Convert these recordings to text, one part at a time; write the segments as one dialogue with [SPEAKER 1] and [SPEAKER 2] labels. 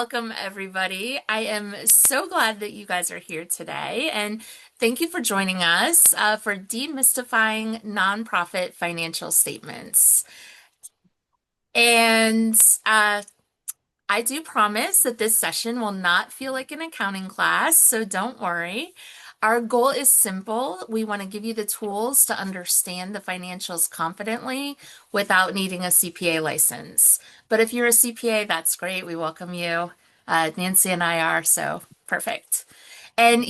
[SPEAKER 1] Welcome, everybody. I am so glad that you guys are here today, and thank you for joining us for Demystifying Nonprofit Financial Statements. And I do promise that this session will not feel like an accounting class, so don't worry. Our goal is simple. We want to give you the tools to understand the financials confidently without needing a CPA license. But if you're a CPA, that's great. We welcome you. Nancy and I are, so perfect. And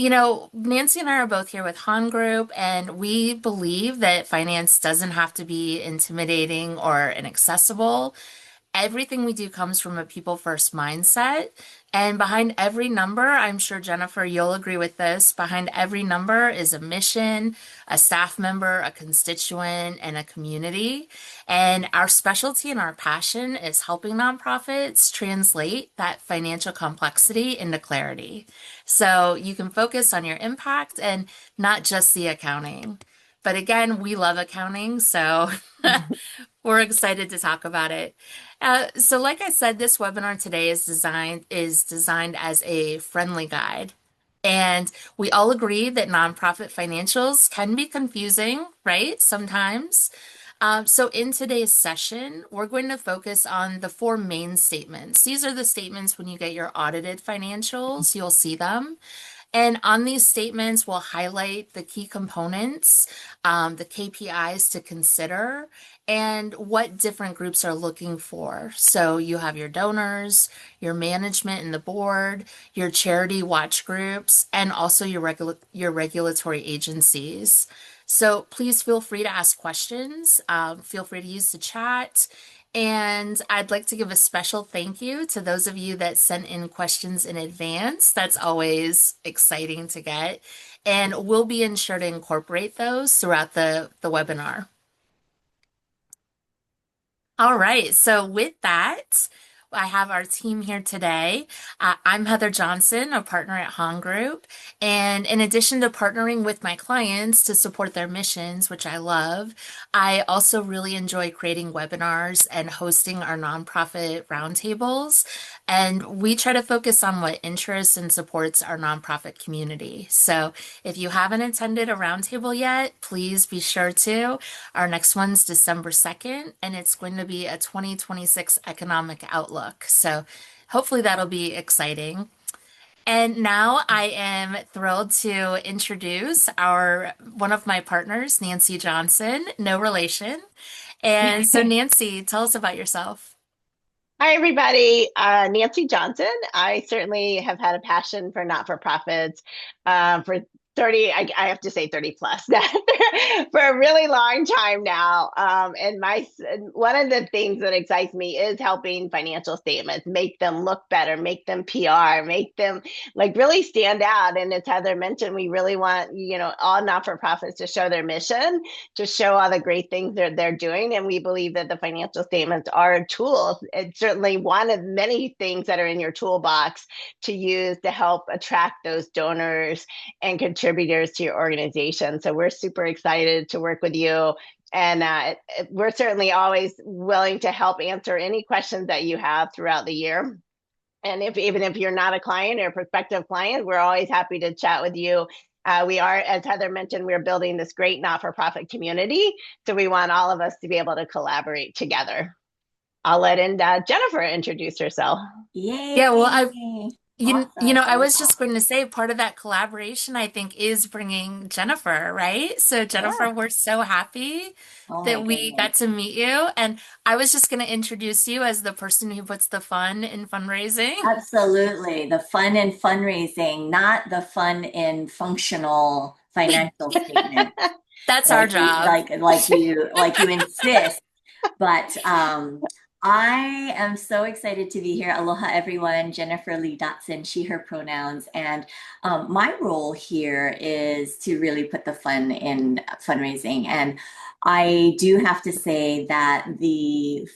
[SPEAKER 1] Nancy and I are both here with Han Group, and we believe that finance doesn't have to be intimidating or inaccessible. Everything we do comes from a people first mindset. And behind every number, I'm sure Jennifer, you'll agree with this, behind every number is a mission, a staff member, a constituent, and a community. And our specialty and our passion is helping nonprofits translate that financial complexity into clarity. So you can focus on your impact and not just the accounting. But again, we love accounting, so we're excited to talk about it. So like I said, this webinar today is designed as a friendly guide. And we all agree that nonprofit financials can be confusing, right? Sometimes. So in today's session, we're going to focus on the four main statements. These are the statements when you get your audited financials, you'll see them. And on these statements, we'll highlight the key components, the KPIs to consider, and what different groups are looking for. So you have your donors, your management and the board, your charity watch groups, and also your regulatory agencies. So please feel free to ask questions. Feel free to use the chat. And I'd like to give a special thank you to those of you that sent in questions in advance. That's always exciting to get. And we'll be sure to incorporate those throughout the webinar. All right, so with that, I have our team here today. I'm Heather Johnson, a partner at Han Group. And in addition to partnering with my clients to support their missions, which I love, I also really enjoy creating webinars and hosting our nonprofit roundtables. And we try to focus on what interests and supports our nonprofit community. So if you haven't attended a roundtable yet, please be sure to. Our next one's December 2nd, and it's going to be a 2026 economic outlook. So hopefully that'll be exciting. And now I am thrilled to introduce our one of my partners, Nancy Johnson, no relation. And so Nancy, tell us about yourself.
[SPEAKER 2] Hi, everybody. Nancy Johnson. I certainly have had a passion for not-for-profits for 30, I have to say 30 plus, for a really long time now. One of the things that excites me is helping financial statements, make them look better, make them PR, make them like really stand out. And as Heather mentioned, we really want, all not-for-profits to show their mission, to show all the great things they're doing. And we believe that the financial statements are a tool. It's certainly one of many things that are in your toolbox to use to help attract those donors and contributors to your organization. So we're super excited to work with you. And we're certainly always willing to help answer any questions that you have throughout the year. And even if you're not a client or a prospective client, we're always happy to chat with you. We are, as Heather mentioned, we're building this great not-for-profit community. So we want all of us to be able to collaborate together. I'll let in Jennifer introduce herself.
[SPEAKER 1] Yeah, well, I
[SPEAKER 3] Yay!
[SPEAKER 1] I
[SPEAKER 3] Awesome.
[SPEAKER 1] was just going to say part of that collaboration, I think, is bringing Jennifer, right? So, Jennifer,
[SPEAKER 2] Yeah.
[SPEAKER 1] we're so happy
[SPEAKER 3] Oh my
[SPEAKER 1] that we
[SPEAKER 3] goodness.
[SPEAKER 1] got to meet you. And I was just going to introduce you as the person who puts the fun in fundraising.
[SPEAKER 3] Absolutely. The fun in fundraising, not the fun in functional financial statement,
[SPEAKER 1] That's our job.
[SPEAKER 3] like you insist. But I am so excited to be here. Aloha, everyone. Jennifer Lee Dotson, she, her pronouns. And my role here is to really put the fun in fundraising. And I do have to say that the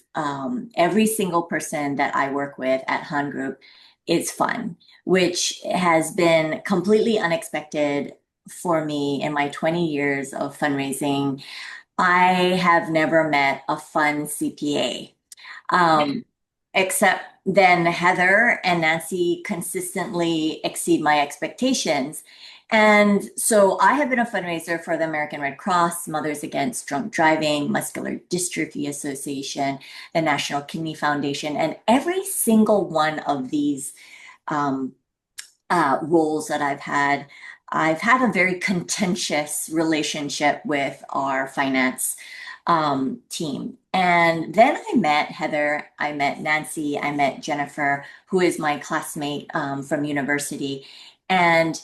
[SPEAKER 3] every single person that I work with at Han Group is fun, which has been completely unexpected for me in my 20 years of fundraising. I have never met a fun CPA, um, except then Heather and Nancy consistently exceed my expectations. And so I have been a fundraiser for the American Red Cross, Mothers Against Drunk Driving, Muscular Dystrophy Association, the National Kidney Foundation, and every single one of these um, roles that I've had a very contentious relationship with our finance team. And then I met Heather, I met Nancy, I met Jennifer, who is my classmate from university. And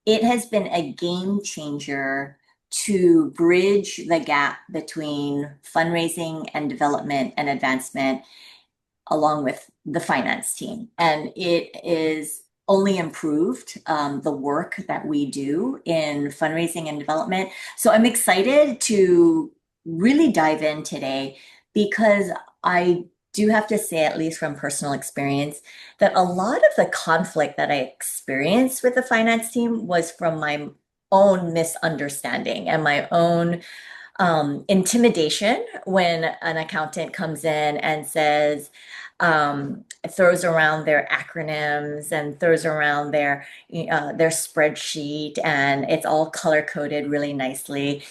[SPEAKER 3] it has been a game changer to bridge the gap between fundraising and development and advancement along with the finance team. And it is only improved the work that we do in fundraising and development. So I'm excited to really dive in today because I do have to say, at least from personal experience, that a lot of the conflict that I experienced with the finance team was from my own misunderstanding and my own intimidation when an accountant comes in and says, throws around their acronyms and throws around their spreadsheet, and it's all color coded really nicely.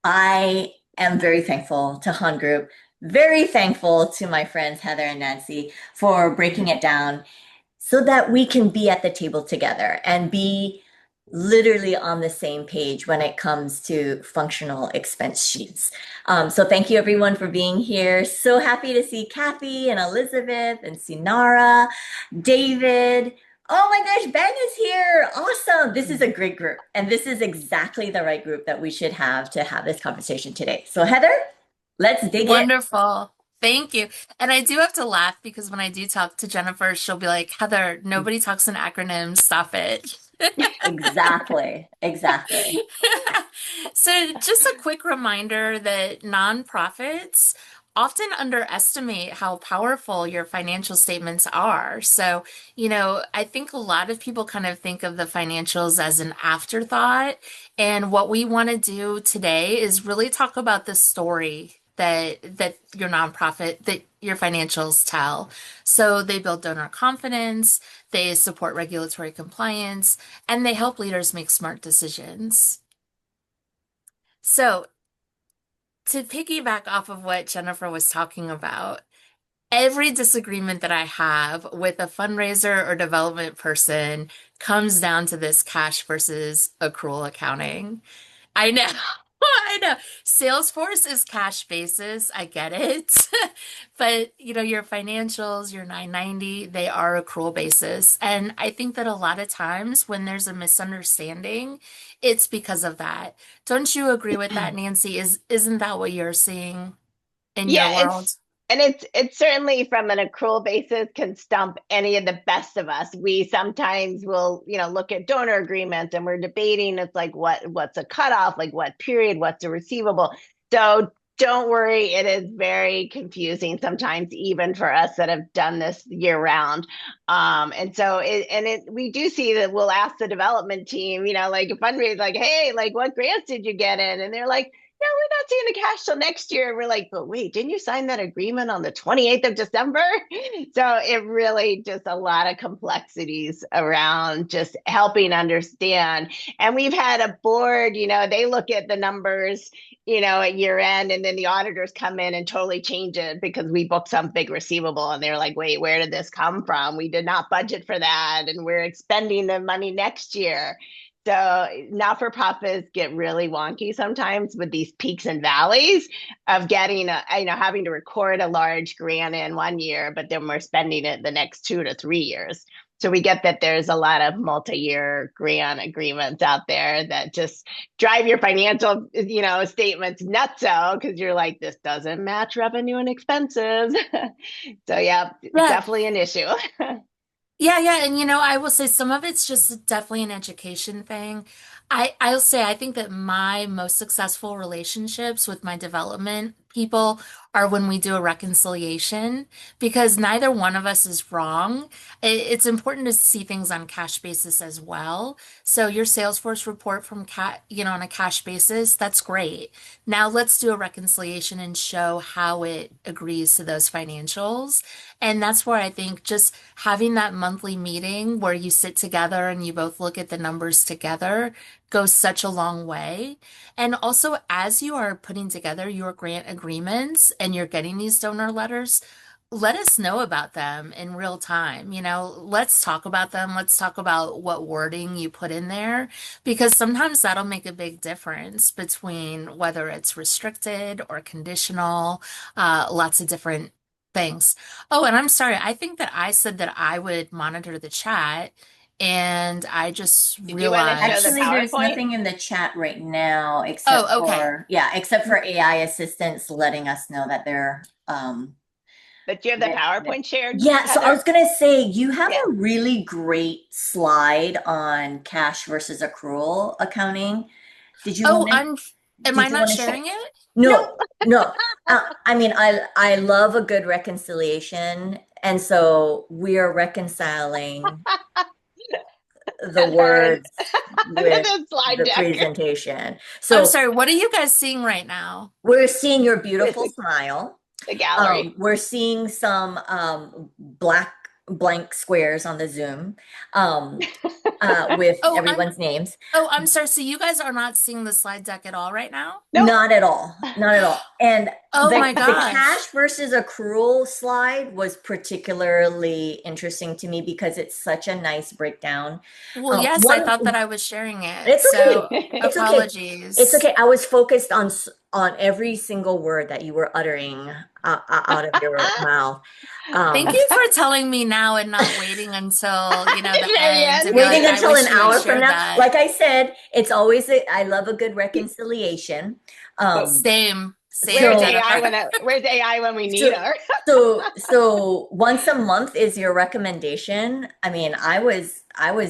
[SPEAKER 3] I am very thankful to Han Group, very thankful to my friends Heather and Nancy for breaking it down so that we can be at the table together and be literally on the same page when it comes to functional expense sheets. So thank you everyone for being here. So happy to see Kathy and Elizabeth and Sinara, David. Oh my gosh, Ben is here. Awesome. This is a great group. And this is exactly the right group that we should have to have this conversation today. So Heather, let's dig in.
[SPEAKER 1] Wonderful. Thank you. And I do have to laugh because when I do talk to Jennifer, she'll be like, Heather, nobody talks in acronyms. Stop it.
[SPEAKER 3] Exactly. Exactly.
[SPEAKER 1] So, just a quick reminder that nonprofits often underestimate how powerful your financial statements are. So, I think a lot of people kind of think of the financials as an afterthought. And what we want to do today is really talk about the story that your nonprofit, that your financials tell. So they build donor confidence, they support regulatory compliance, and they help leaders make smart decisions. So, to piggyback off of what Jennifer was talking about, every disagreement that I have with a fundraiser or development person comes down to this cash versus accrual accounting. I know. I know. Salesforce is cash basis. I get it. But, your financials, your 990, they are accrual basis. And I think that a lot of times when there's a misunderstanding, it's because of that. Don't you agree with that, Nancy? Isn't that what you're seeing in your
[SPEAKER 2] Yeah,
[SPEAKER 1] world?
[SPEAKER 2] it's certainly from an accrual basis can stump any of the best of us. We sometimes will, look at donor agreements and we're debating it's like what's a cutoff, like what period, what's a receivable. So don't worry, it is very confusing sometimes, even for us that have done this year round. And so we do see that we'll ask the development team, like a fundraiser, like, hey, like what grants did you get in? And they're like, no, we're not seeing the cash till next year. And we're like, but wait, didn't you sign that agreement on the 28th of December? So it really just a lot of complexities around just helping understand. And we've had a board, they look at the numbers, at year end, and then the auditors come in and totally change it because we booked some big receivable. And they're like, wait, where did this come from? We did not budget for that. And we're expending the money next year. So not-for-profits get really wonky sometimes with these peaks and valleys of getting having to record a large grant in one year, but then we're spending it the next 2 to 3 years. So we get that there's a lot of multi-year grant agreements out there that just drive your financial, statements nutso because you're like, this doesn't match revenue and expenses. So yeah,
[SPEAKER 1] Yeah.
[SPEAKER 2] definitely an issue.
[SPEAKER 1] Yeah, yeah, and I will say some of it's just definitely an education thing. I'll say I think that my most successful relationships with my development people are when we do a reconciliation because neither one of us is wrong. It's important to see things on cash basis as well. So your Salesforce report from on a cash basis, that's great. Now let's do a reconciliation and show how it agrees to those financials. And that's where I think just having that monthly meeting where you sit together and you both look at the numbers together goes such a long way. And also, as you are putting together your grant agreements and you're getting these donor letters, let us know about them in real time. Let's talk about them. Let's talk about what wording you put in there, because sometimes that'll make a big difference between whether it's restricted or conditional, lots of different things. Oh, and I'm sorry. I think that I said that I would monitor the chat, and I just
[SPEAKER 2] Did you want to show the
[SPEAKER 1] realized.
[SPEAKER 3] Actually, there's
[SPEAKER 2] PowerPoint?
[SPEAKER 3] nothing in the chat right now except
[SPEAKER 1] Oh, okay.
[SPEAKER 3] for, yeah, except for AI assistants letting us know that
[SPEAKER 2] But do you have the
[SPEAKER 3] that
[SPEAKER 2] PowerPoint shared,
[SPEAKER 3] yeah, so I
[SPEAKER 2] Heather?
[SPEAKER 3] was gonna say you have
[SPEAKER 2] Yeah.
[SPEAKER 3] a really great slide on cash versus accrual accounting. Did you
[SPEAKER 1] Oh,
[SPEAKER 3] want to
[SPEAKER 1] I'm, am I
[SPEAKER 3] did you
[SPEAKER 1] not
[SPEAKER 3] want to share?
[SPEAKER 1] sharing it?
[SPEAKER 3] No,
[SPEAKER 2] Nope.
[SPEAKER 3] no. I mean, I love a good reconciliation, and so we are reconciling the
[SPEAKER 2] Heather and
[SPEAKER 3] words with
[SPEAKER 2] the slide
[SPEAKER 3] the
[SPEAKER 2] deck.
[SPEAKER 3] presentation.
[SPEAKER 1] I'm
[SPEAKER 3] So
[SPEAKER 1] sorry, what are you guys seeing right now?
[SPEAKER 3] we're seeing your
[SPEAKER 2] It's
[SPEAKER 3] beautiful smile.
[SPEAKER 2] the gallery.
[SPEAKER 3] We're seeing some black blank squares on the Zoom with
[SPEAKER 1] Oh,
[SPEAKER 3] everyone's names.
[SPEAKER 1] I'm sorry. So you guys are not seeing the slide deck at all right now?
[SPEAKER 2] Nope.
[SPEAKER 3] Not at all. Not at all. And
[SPEAKER 1] Oh my
[SPEAKER 3] the cash
[SPEAKER 1] gosh.
[SPEAKER 3] versus accrual slide was particularly interesting to me because it's such a nice breakdown.
[SPEAKER 1] Well, yes, I
[SPEAKER 3] One,
[SPEAKER 1] thought that I was sharing it.
[SPEAKER 3] it's okay.
[SPEAKER 1] So
[SPEAKER 3] It's okay. It's
[SPEAKER 1] apologies.
[SPEAKER 3] okay. I was focused on every single word that you were uttering out of your mouth.
[SPEAKER 1] Thank
[SPEAKER 3] Um,
[SPEAKER 1] you for telling me now and not waiting until, the
[SPEAKER 2] Very
[SPEAKER 1] end to
[SPEAKER 2] end.
[SPEAKER 1] be
[SPEAKER 3] Waiting
[SPEAKER 1] like, I
[SPEAKER 3] until an
[SPEAKER 1] wish you had
[SPEAKER 3] hour from
[SPEAKER 1] shared
[SPEAKER 3] now.
[SPEAKER 1] that.
[SPEAKER 3] Like I said, it's always I love a good reconciliation.
[SPEAKER 2] So
[SPEAKER 3] Um,
[SPEAKER 1] Same, same,
[SPEAKER 2] where's
[SPEAKER 3] so
[SPEAKER 2] AI
[SPEAKER 1] Jennifer.
[SPEAKER 2] when we need
[SPEAKER 3] so
[SPEAKER 2] her?
[SPEAKER 3] so once a month is your recommendation. I mean, I was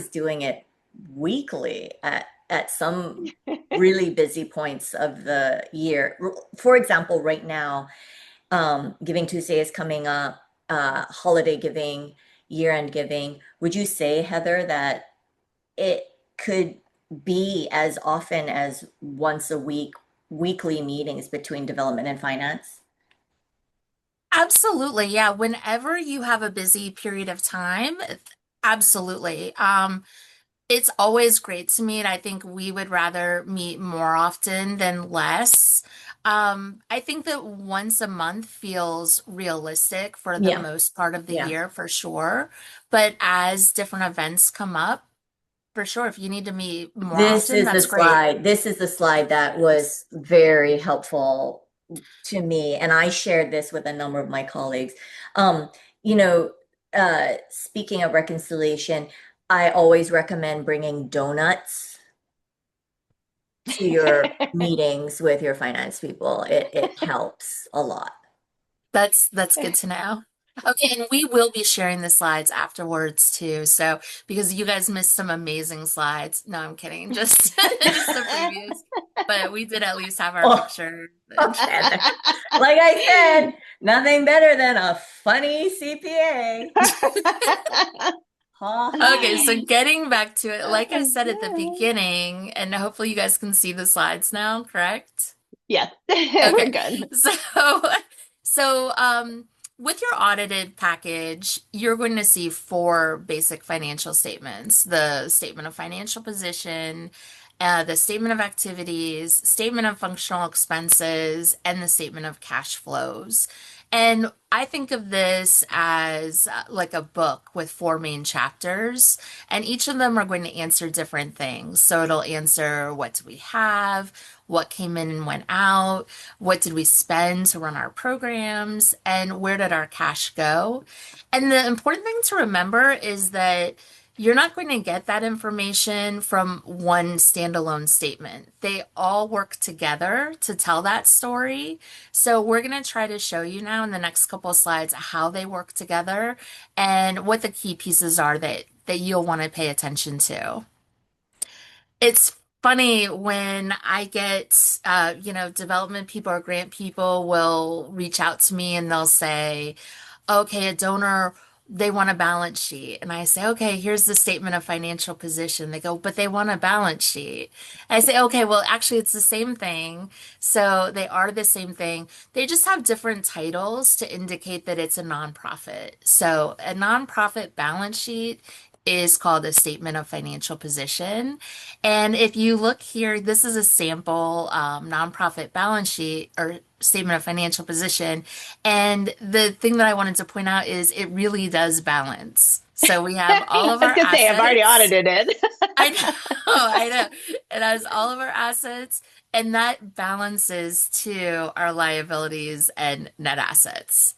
[SPEAKER 3] doing it weekly at some really busy points of the year. For example, right now, Giving Tuesday is coming up, holiday giving, year-end giving. Would you say, Heather, that it could be as often as once a week, weekly meetings between development and finance?
[SPEAKER 1] Absolutely. Yeah. Whenever you have a busy period of time, absolutely. It's always great to meet. I think we would rather meet more often than less. I think that once a month feels realistic for the
[SPEAKER 3] Yeah,
[SPEAKER 1] most part of the
[SPEAKER 3] yeah.
[SPEAKER 1] year, for sure. But as different events come up, for sure, if you need to meet more
[SPEAKER 3] This
[SPEAKER 1] often,
[SPEAKER 3] is the
[SPEAKER 1] that's great.
[SPEAKER 3] slide. This is the slide that was very helpful to me, and I shared this with a number of my colleagues. Um, you know, Speaking of reconciliation, I always recommend bringing donuts to your meetings with your finance people. It helps a lot.
[SPEAKER 1] That's good to know. Okay, and we will be sharing the slides afterwards too. So because you guys missed some amazing slides. No, I'm kidding. Just just the previews. But we did at least have our
[SPEAKER 3] Oh,
[SPEAKER 1] picture.
[SPEAKER 3] Heather. Like I said, nothing better than a funny CPA. Ha
[SPEAKER 1] Okay, so
[SPEAKER 3] ha.
[SPEAKER 1] getting back to it, like I said at the beginning, and hopefully you guys can see the slides now, correct?
[SPEAKER 2] Yes, we're
[SPEAKER 1] Okay.
[SPEAKER 2] good.
[SPEAKER 1] So, so with your audited package, you're going to see four basic financial statements: the statement of financial position, the statement of activities, statement of functional expenses, and the statement of cash flows. And I think of this as like a book with four main chapters, and each of them are going to answer different things. So it'll answer what do we have, what came in and went out, what did we spend to run our programs, and where did our cash go? And the important thing to remember is that you're not going to get that information from one standalone statement. They all work together to tell that story. So we're going to try to show you now in the next couple of slides how they work together and what the key pieces are that you'll want to pay attention to. It's funny when I get, development people or grant people will reach out to me and they'll say, okay, a donor, they want a balance sheet. And I say, okay, here's the statement of financial position. They go, but they want a balance sheet. I say, okay, well, actually, it's the same thing. So they are the same thing. They just have different titles to indicate that it's a nonprofit. So a nonprofit balance sheet is called a statement of financial position. And if you look here, this is a sample nonprofit balance sheet or statement of financial position. And the thing that I wanted to point out is it really does balance. So we have all
[SPEAKER 2] I
[SPEAKER 1] of
[SPEAKER 2] was
[SPEAKER 1] our
[SPEAKER 2] gonna say I've already
[SPEAKER 1] assets.
[SPEAKER 2] audited it.
[SPEAKER 1] I know, I know. It has all of our assets, and that balances to our liabilities and net assets.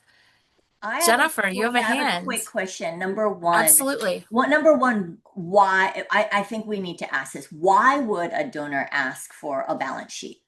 [SPEAKER 3] I have a
[SPEAKER 1] Jennifer, you have a
[SPEAKER 3] yeah, I have a
[SPEAKER 1] hand.
[SPEAKER 3] quick question. Number one,
[SPEAKER 1] Absolutely.
[SPEAKER 3] why I think we need to ask this. Why would a donor ask for a balance sheet?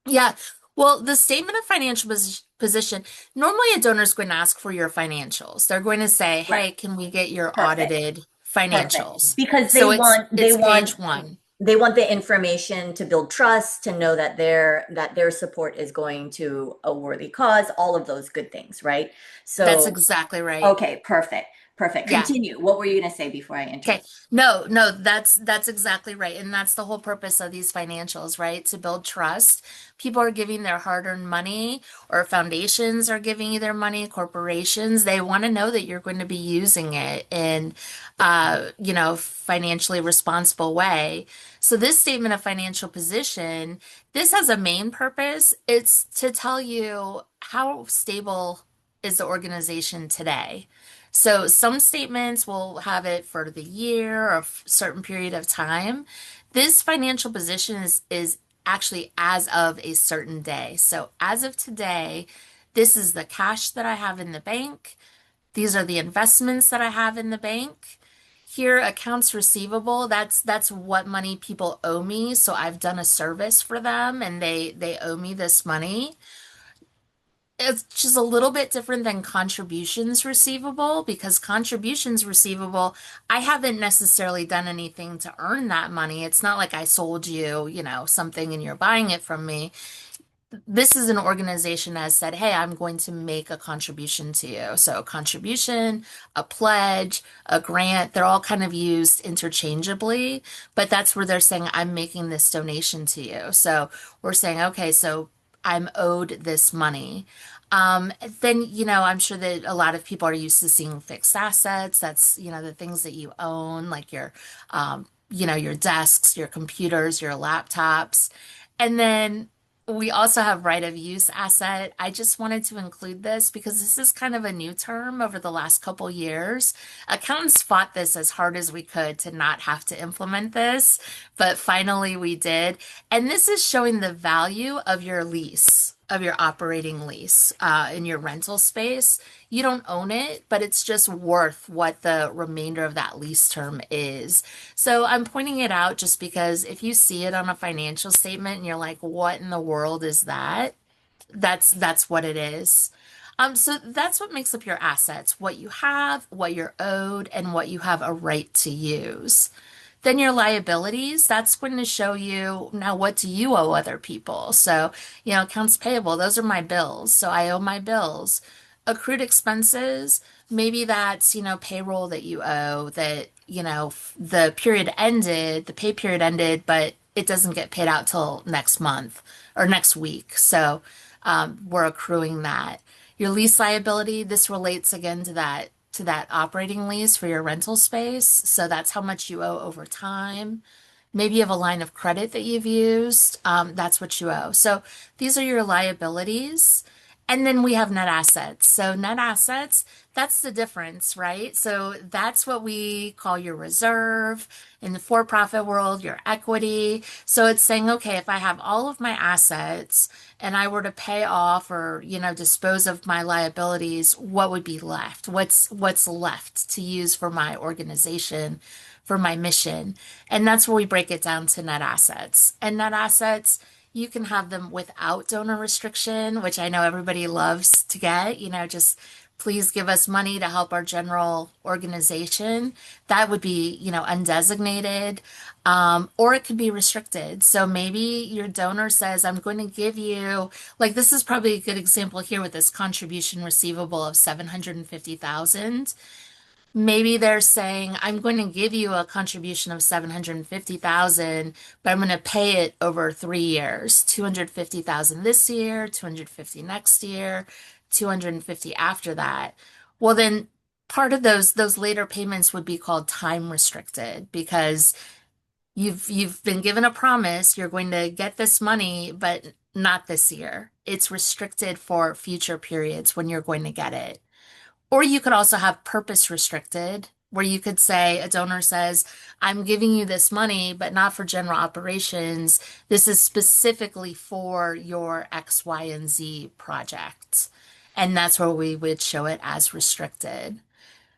[SPEAKER 1] Yeah. Well, the statement of financial position, normally a donor is going to ask for your financials. They're going to say,
[SPEAKER 3] Right.
[SPEAKER 1] "Hey, can we get your
[SPEAKER 3] Perfect.
[SPEAKER 1] audited
[SPEAKER 3] Perfect.
[SPEAKER 1] financials?"
[SPEAKER 3] Because
[SPEAKER 1] So it's page one.
[SPEAKER 3] they want the information to build trust, to know that their support is going to a worthy cause, all of those good things, right?
[SPEAKER 1] That's
[SPEAKER 3] So,
[SPEAKER 1] exactly right.
[SPEAKER 3] okay, perfect. Perfect.
[SPEAKER 1] Yeah.
[SPEAKER 3] Continue. What were you going to say before I
[SPEAKER 1] Okay.
[SPEAKER 3] interrupt?
[SPEAKER 1] No, no, that's exactly right. And that's the whole purpose of these financials, right? To build trust. People are giving their hard-earned money, or foundations are giving you their money, corporations. They want to know that you're going to be using it in financially responsible way. So this statement of financial position, this has a main purpose. It's to tell you how stable is the organization today. So some statements will have it for the year or a certain period of time. This financial position is actually as of a certain day. So as of today, this is the cash that I have in the bank. These are the investments that I have in the bank. Here, accounts receivable, that's what money people owe me. So I've done a service for them and they owe me this money. It's just a little bit different than contributions receivable because contributions receivable, I haven't necessarily done anything to earn that money. It's not like I sold you, something and you're buying it from me. This is an organization that has said, hey, I'm going to make a contribution to you. So, a contribution, a pledge, a grant, they're all kind of used interchangeably, but that's where they're saying, I'm making this donation to you. So, we're saying, okay, so I'm owed this money. Then, I'm sure that a lot of people are used to seeing fixed assets. That's, the things that you own, like your desks, your computers, your laptops. And then we also have right of use asset. I just wanted to include this because this is kind of a new term over the last couple years. Accountants fought this as hard as we could to not have to implement this, but finally we did. And this is showing the value of your lease, of your operating lease in your rental space. You don't own it, but it's just worth what the remainder of that lease term is. So I'm pointing it out just because if you see it on a financial statement and you're like, what in the world is that? That's what it is. So that's what makes up your assets, what you have, what you're owed, and what you have a right to use. Then your liabilities, that's going to show you now what do you owe other people. So, accounts payable, those are my bills. So I owe my bills. Accrued expenses, maybe that's, payroll that you owe that, the pay period ended, but it doesn't get paid out till next month or next week. So we're accruing that. Your lease liability, this relates again to that operating lease for your rental space. So that's how much you owe over time. Maybe you have a line of credit that you've used. That's what you owe. So these are your liabilities. And then we have net assets. So net assets, that's the difference, right? So that's what we call your reserve in the for-profit world, your equity. So it's saying, okay, if I have all of my assets and I were to pay off or, dispose of my liabilities, what would be left? What's left to use for my organization, for my mission? And that's where we break it down to net assets. And net assets, you can have them without donor restriction, which I know everybody loves to get, just please give us money to help our general organization. That would be, undesignated, or it could be restricted. So maybe your donor says, I'm going to give you, like this is probably a good example here with this contribution receivable of 750,000. Maybe they're saying, I'm going to give you a contribution of 750,000, but I'm going to pay it over 3 years. 250,000 this year, 250 next year, 250 after that. Well, then part of those later payments would be called time restricted because you've been given a promise you're going to get this money, but not this year. It's restricted for future periods when you're going to get it. Or you could also have purpose restricted, where you could say, a donor says, I'm giving you this money, but not for general operations. This is specifically for your X, Y, and Z project. And that's where we would show it as restricted.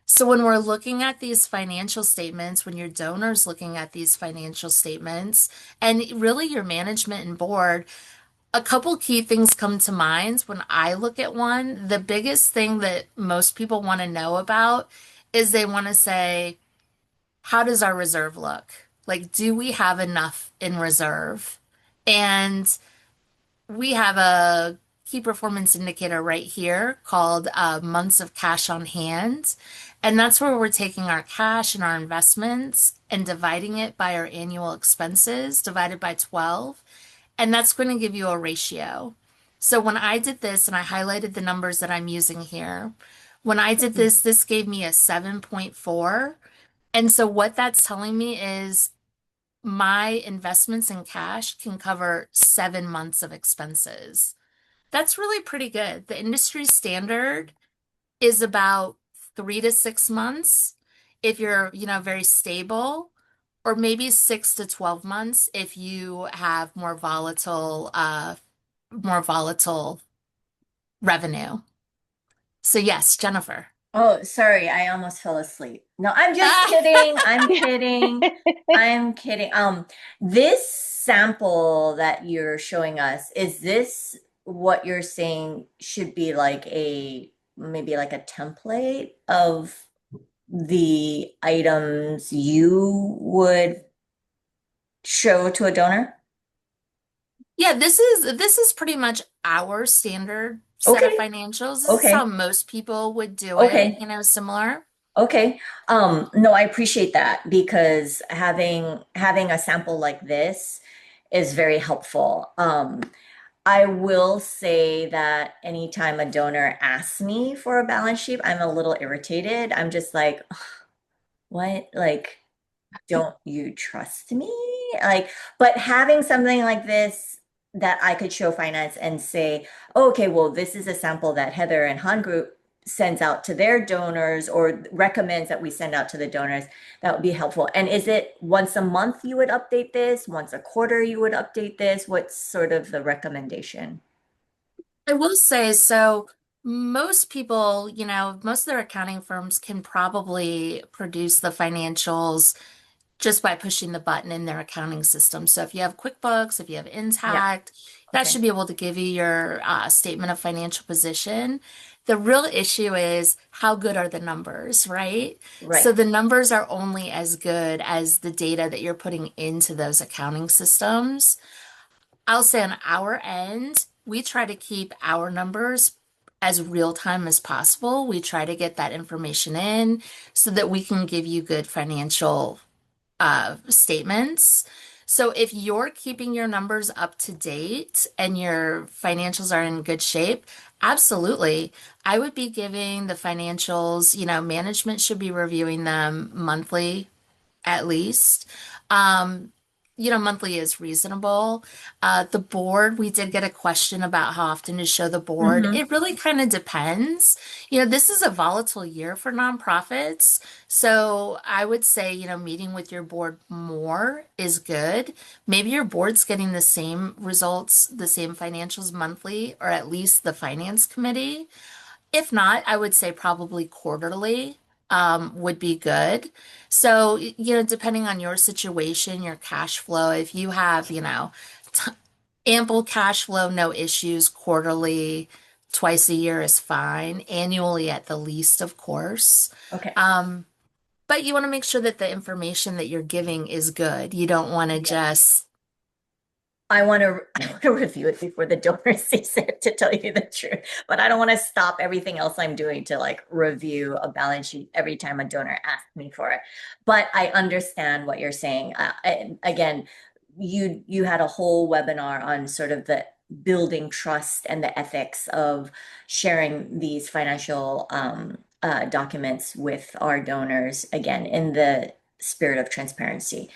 [SPEAKER 1] So when we're looking at these financial statements, when your donor's looking at these financial statements, and really your management and board, a couple key things come to mind when I look at one. The biggest thing that most people want to know about is they want to say, how does our reserve look? Like, do we have enough in reserve? And we have a key performance indicator right here called months of cash on hand. And that's where we're taking our cash and our investments and dividing it by our annual expenses divided by 12. And that's going to give you a ratio. So when I did this, and I highlighted the numbers that I'm using here, when I did this, this gave me a 7.4. And so what that's telling me is my investments in cash can cover 7 months of expenses. That's really pretty good. The industry standard is about 3 to 6 months if you're, very stable, or maybe 6 to 12 months if you have more volatile revenue. So yes, Jennifer.
[SPEAKER 3] Oh, sorry, I almost fell asleep. No, I'm just kidding. I'm kidding. I'm kidding. This sample that you're showing us, is this what you're saying should be like a maybe like a template of the items you would show to a donor?
[SPEAKER 1] Yeah, this is pretty much our standard set of
[SPEAKER 3] Okay,
[SPEAKER 1] financials. This is how
[SPEAKER 3] okay,
[SPEAKER 1] most people would do it,
[SPEAKER 3] okay.
[SPEAKER 1] similar.
[SPEAKER 3] Okay. No, I appreciate that because having a sample like this is very helpful. I will say that anytime a donor asks me for a balance sheet, I'm a little irritated. I'm just like, what? Like, don't you trust me? Like, but having something like this that I could show finance and say, oh, okay, well, this is a sample that Heather and Han Group sends out to their donors or recommends that we send out to the donors, that would be helpful. And is it once a month you would update this? Once a quarter you would update this? What's sort of the recommendation?
[SPEAKER 1] I will say, so most people, most of their accounting firms can probably produce the financials just by pushing the button in their accounting system. So if you have QuickBooks, if you have
[SPEAKER 3] Yeah.
[SPEAKER 1] Intact, that
[SPEAKER 3] Okay.
[SPEAKER 1] should be able to give you your statement of financial position. The real issue is how good are the numbers, right?
[SPEAKER 3] Right.
[SPEAKER 1] So the numbers are only as good as the data that you're putting into those accounting systems. I'll say on our end, we try to keep our numbers as real time as possible. We try to get that information in so that we can give you good financial statements. So if you're keeping your numbers up to date and your financials are in good shape, absolutely. I would be giving the financials, management should be reviewing them monthly at least. Um, Monthly is reasonable. The board, we did get a question about how often to show the board.
[SPEAKER 3] Mm-hmm.
[SPEAKER 1] It really kind of depends. This is a volatile year for nonprofits. So I would say, meeting with your board more is good. Maybe your board's getting the same results, the same financials monthly, or at least the finance committee. If not, I would say probably quarterly would be good. So, depending on your situation, your cash flow, if you have, t ample cash flow, no issues, quarterly, twice a year is fine, annually at the least, of course.
[SPEAKER 3] Okay.
[SPEAKER 1] Um, but you want to make sure that the information that you're giving is good. You don't want to
[SPEAKER 3] Yeah.
[SPEAKER 1] just,
[SPEAKER 3] I want to review it before the donor sees it, to tell you the truth. But I don't want to stop everything else I'm doing to like review a balance sheet every time a donor asks me for it. But I understand what you're saying. Again, you had a whole webinar on sort of the building trust and the ethics of sharing these financial documents with our donors, again, in the spirit of transparency.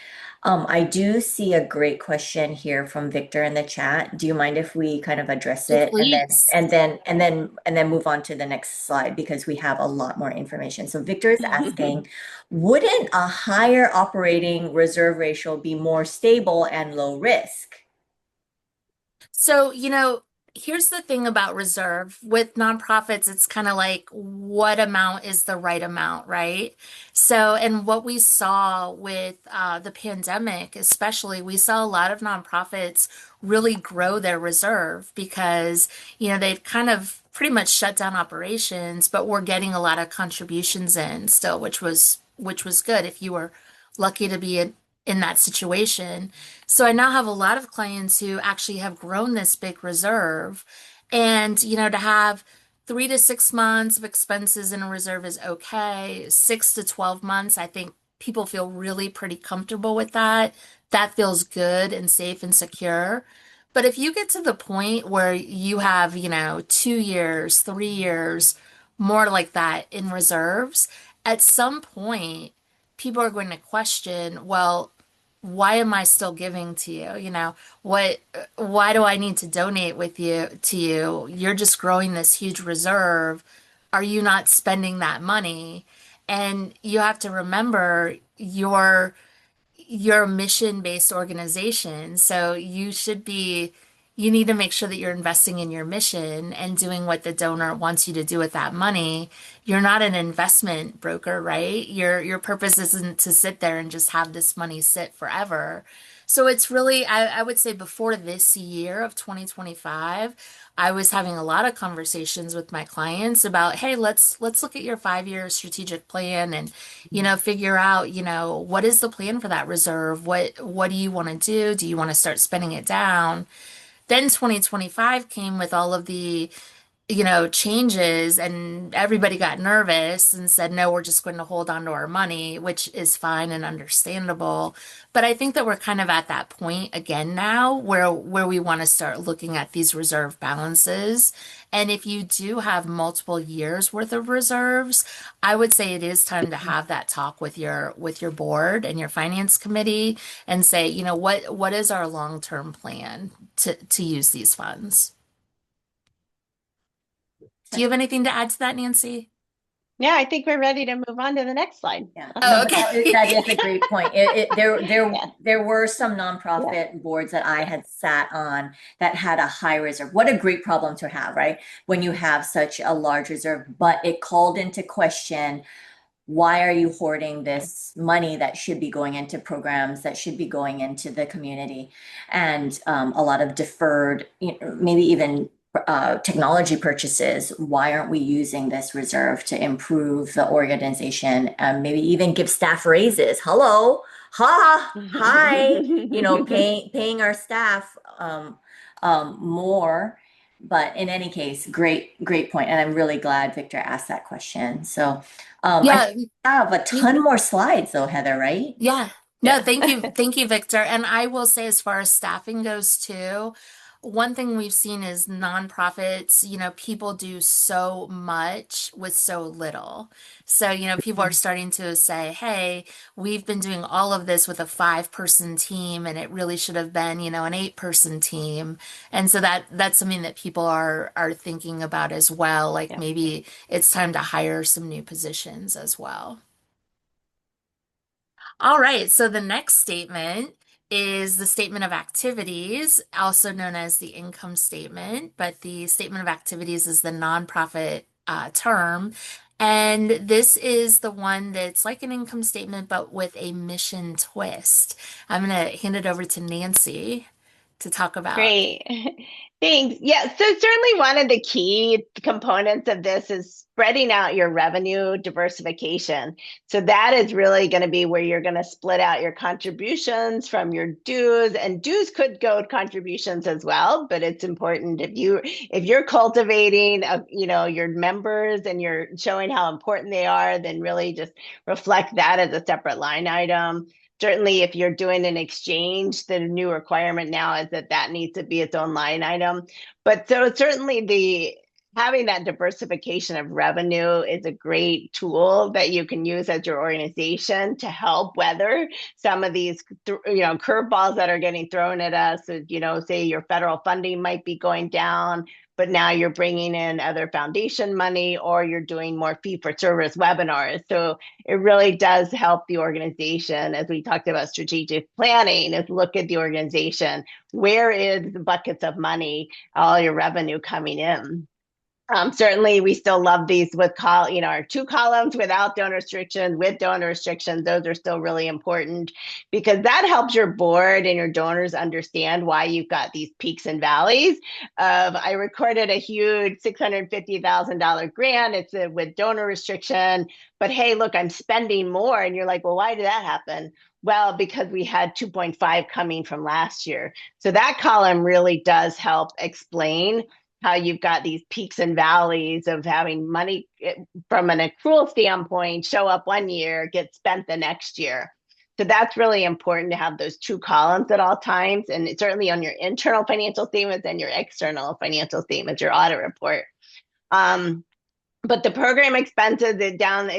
[SPEAKER 3] I do see a great question here from Victor in the chat. Do you mind if we kind of address
[SPEAKER 1] oh,
[SPEAKER 3] it and
[SPEAKER 1] please.
[SPEAKER 3] then move on to the next slide because we have a lot more information. So Victor is asking, wouldn't a higher operating reserve ratio be more stable and low risk?
[SPEAKER 1] So, here's the thing about reserve. With nonprofits, it's kind of like what amount is the right amount, right? So, and what we saw with the pandemic, especially, we saw a lot of nonprofits really grow their reserve because, they'd kind of pretty much shut down operations, but we're getting a lot of contributions in still, which was good if you were lucky to be in that situation. So I now have a lot of clients who actually have grown this big reserve. And, to have 3 to 6 months of expenses in a reserve is okay. 6 to 12 months, I think people feel really pretty comfortable with that. That feels good and safe and secure. But if you get to the point where you have, 2 years, 3 years, more like that in reserves, at some point, people are going to question, well, why am I still giving to you? Why do I need to donate with you to you? You're just growing this huge reserve. Are you not spending that money? And you have to remember you're a mission-based organization, so you need to make sure that you're investing in your mission and doing what the donor wants you to do with that money. You're not an investment broker, right? Your purpose isn't to sit there and just have this money sit forever. So it's really, I would say before this year of 2025, I was having a lot of conversations with my clients about, hey, let's look at your 5 year strategic plan and figure out, what is the plan for that reserve? What do you want to do? Do you want to start spending it down? Then 2025 came with all of the changes, and everybody got nervous and said, no, we're just going to hold on to our money, which is fine and understandable. But I think that we're kind of at that point again now where we want to start looking at these reserve balances. And if you do have multiple years worth of reserves, I would say it is time to have that talk with your board and your finance committee and say, what is our long-term plan to use these funds? Do you have anything to add to that, Nancy?
[SPEAKER 2] Yeah, I think we're ready to move on to the next slide.
[SPEAKER 3] Yeah, no,
[SPEAKER 1] Oh,
[SPEAKER 3] but that is a
[SPEAKER 1] okay.
[SPEAKER 3] great point.
[SPEAKER 2] Yeah,
[SPEAKER 3] There were some
[SPEAKER 2] yeah.
[SPEAKER 3] nonprofit boards that I had sat on that had a high reserve. What a great problem to have, right? When you have such a large reserve, but it called into question, why are you hoarding this money that should be going into programs that should be going into the community? And a lot of deferred, maybe even technology purchases. Why aren't we using this reserve to improve the organization and maybe even give staff raises? Hello, hi, paying our staff more. But in any case, great point. And I'm really glad Victor asked that question. So I
[SPEAKER 1] Yeah,
[SPEAKER 3] have a ton more slides though, Heather, right?
[SPEAKER 1] yeah. No,
[SPEAKER 2] Yeah.
[SPEAKER 1] thank you. Thank you, Victor. And I will say, as far as staffing goes too, one thing we've seen is nonprofits, people do so much with so little. So, people are starting to say, hey, we've been doing all of this with a 5-person team and it really should have been, an 8-person team. And so that's something that people are thinking about as well. Like
[SPEAKER 2] Yeah.
[SPEAKER 1] maybe it's time to hire some new positions as well. All right, so the next statement is the statement of activities, also known as the income statement, but the statement of activities is the nonprofit term. And this is the one that's like an income statement, but with a mission twist. I'm going to hand it over to Nancy to talk about.
[SPEAKER 2] Great. Thanks. Yeah, so certainly one of the key components of this is spreading out your revenue diversification. So that is really going to be where you're going to split out your contributions from your dues, and dues could go contributions as well, but it's important if you're cultivating your members and you're showing how important they are, then really just reflect that as a separate line item. Certainly, if you're doing an exchange, the new requirement now is that that needs to be its own line item. But so certainly the having that diversification of revenue is a great tool that you can use as your organization to help weather some of these curveballs that are getting thrown at us. Say your federal funding might be going down, but now you're bringing in other foundation money, or you're doing more fee for service webinars. So it really does help the organization, as we talked about strategic planning, is look at the organization. Where is the buckets of money, all your revenue coming in? Certainly, we still love these with our two columns without donor restrictions, with donor restrictions. Those are still really important because that helps your board and your donors understand why you've got these peaks and valleys. I recorded a huge $650,000 grant. It's with donor restriction, but hey, look, I'm spending more, and you're like, well, why did that happen? Well, because we had 2.5 coming from last year. So that column really does help explain how you've got these peaks and valleys of having money from an accrual standpoint show up one year, get spent the next year. So that's really important to have those two columns at all times, and certainly on your internal financial statements and your external financial statements, your audit report. But the program expenses, it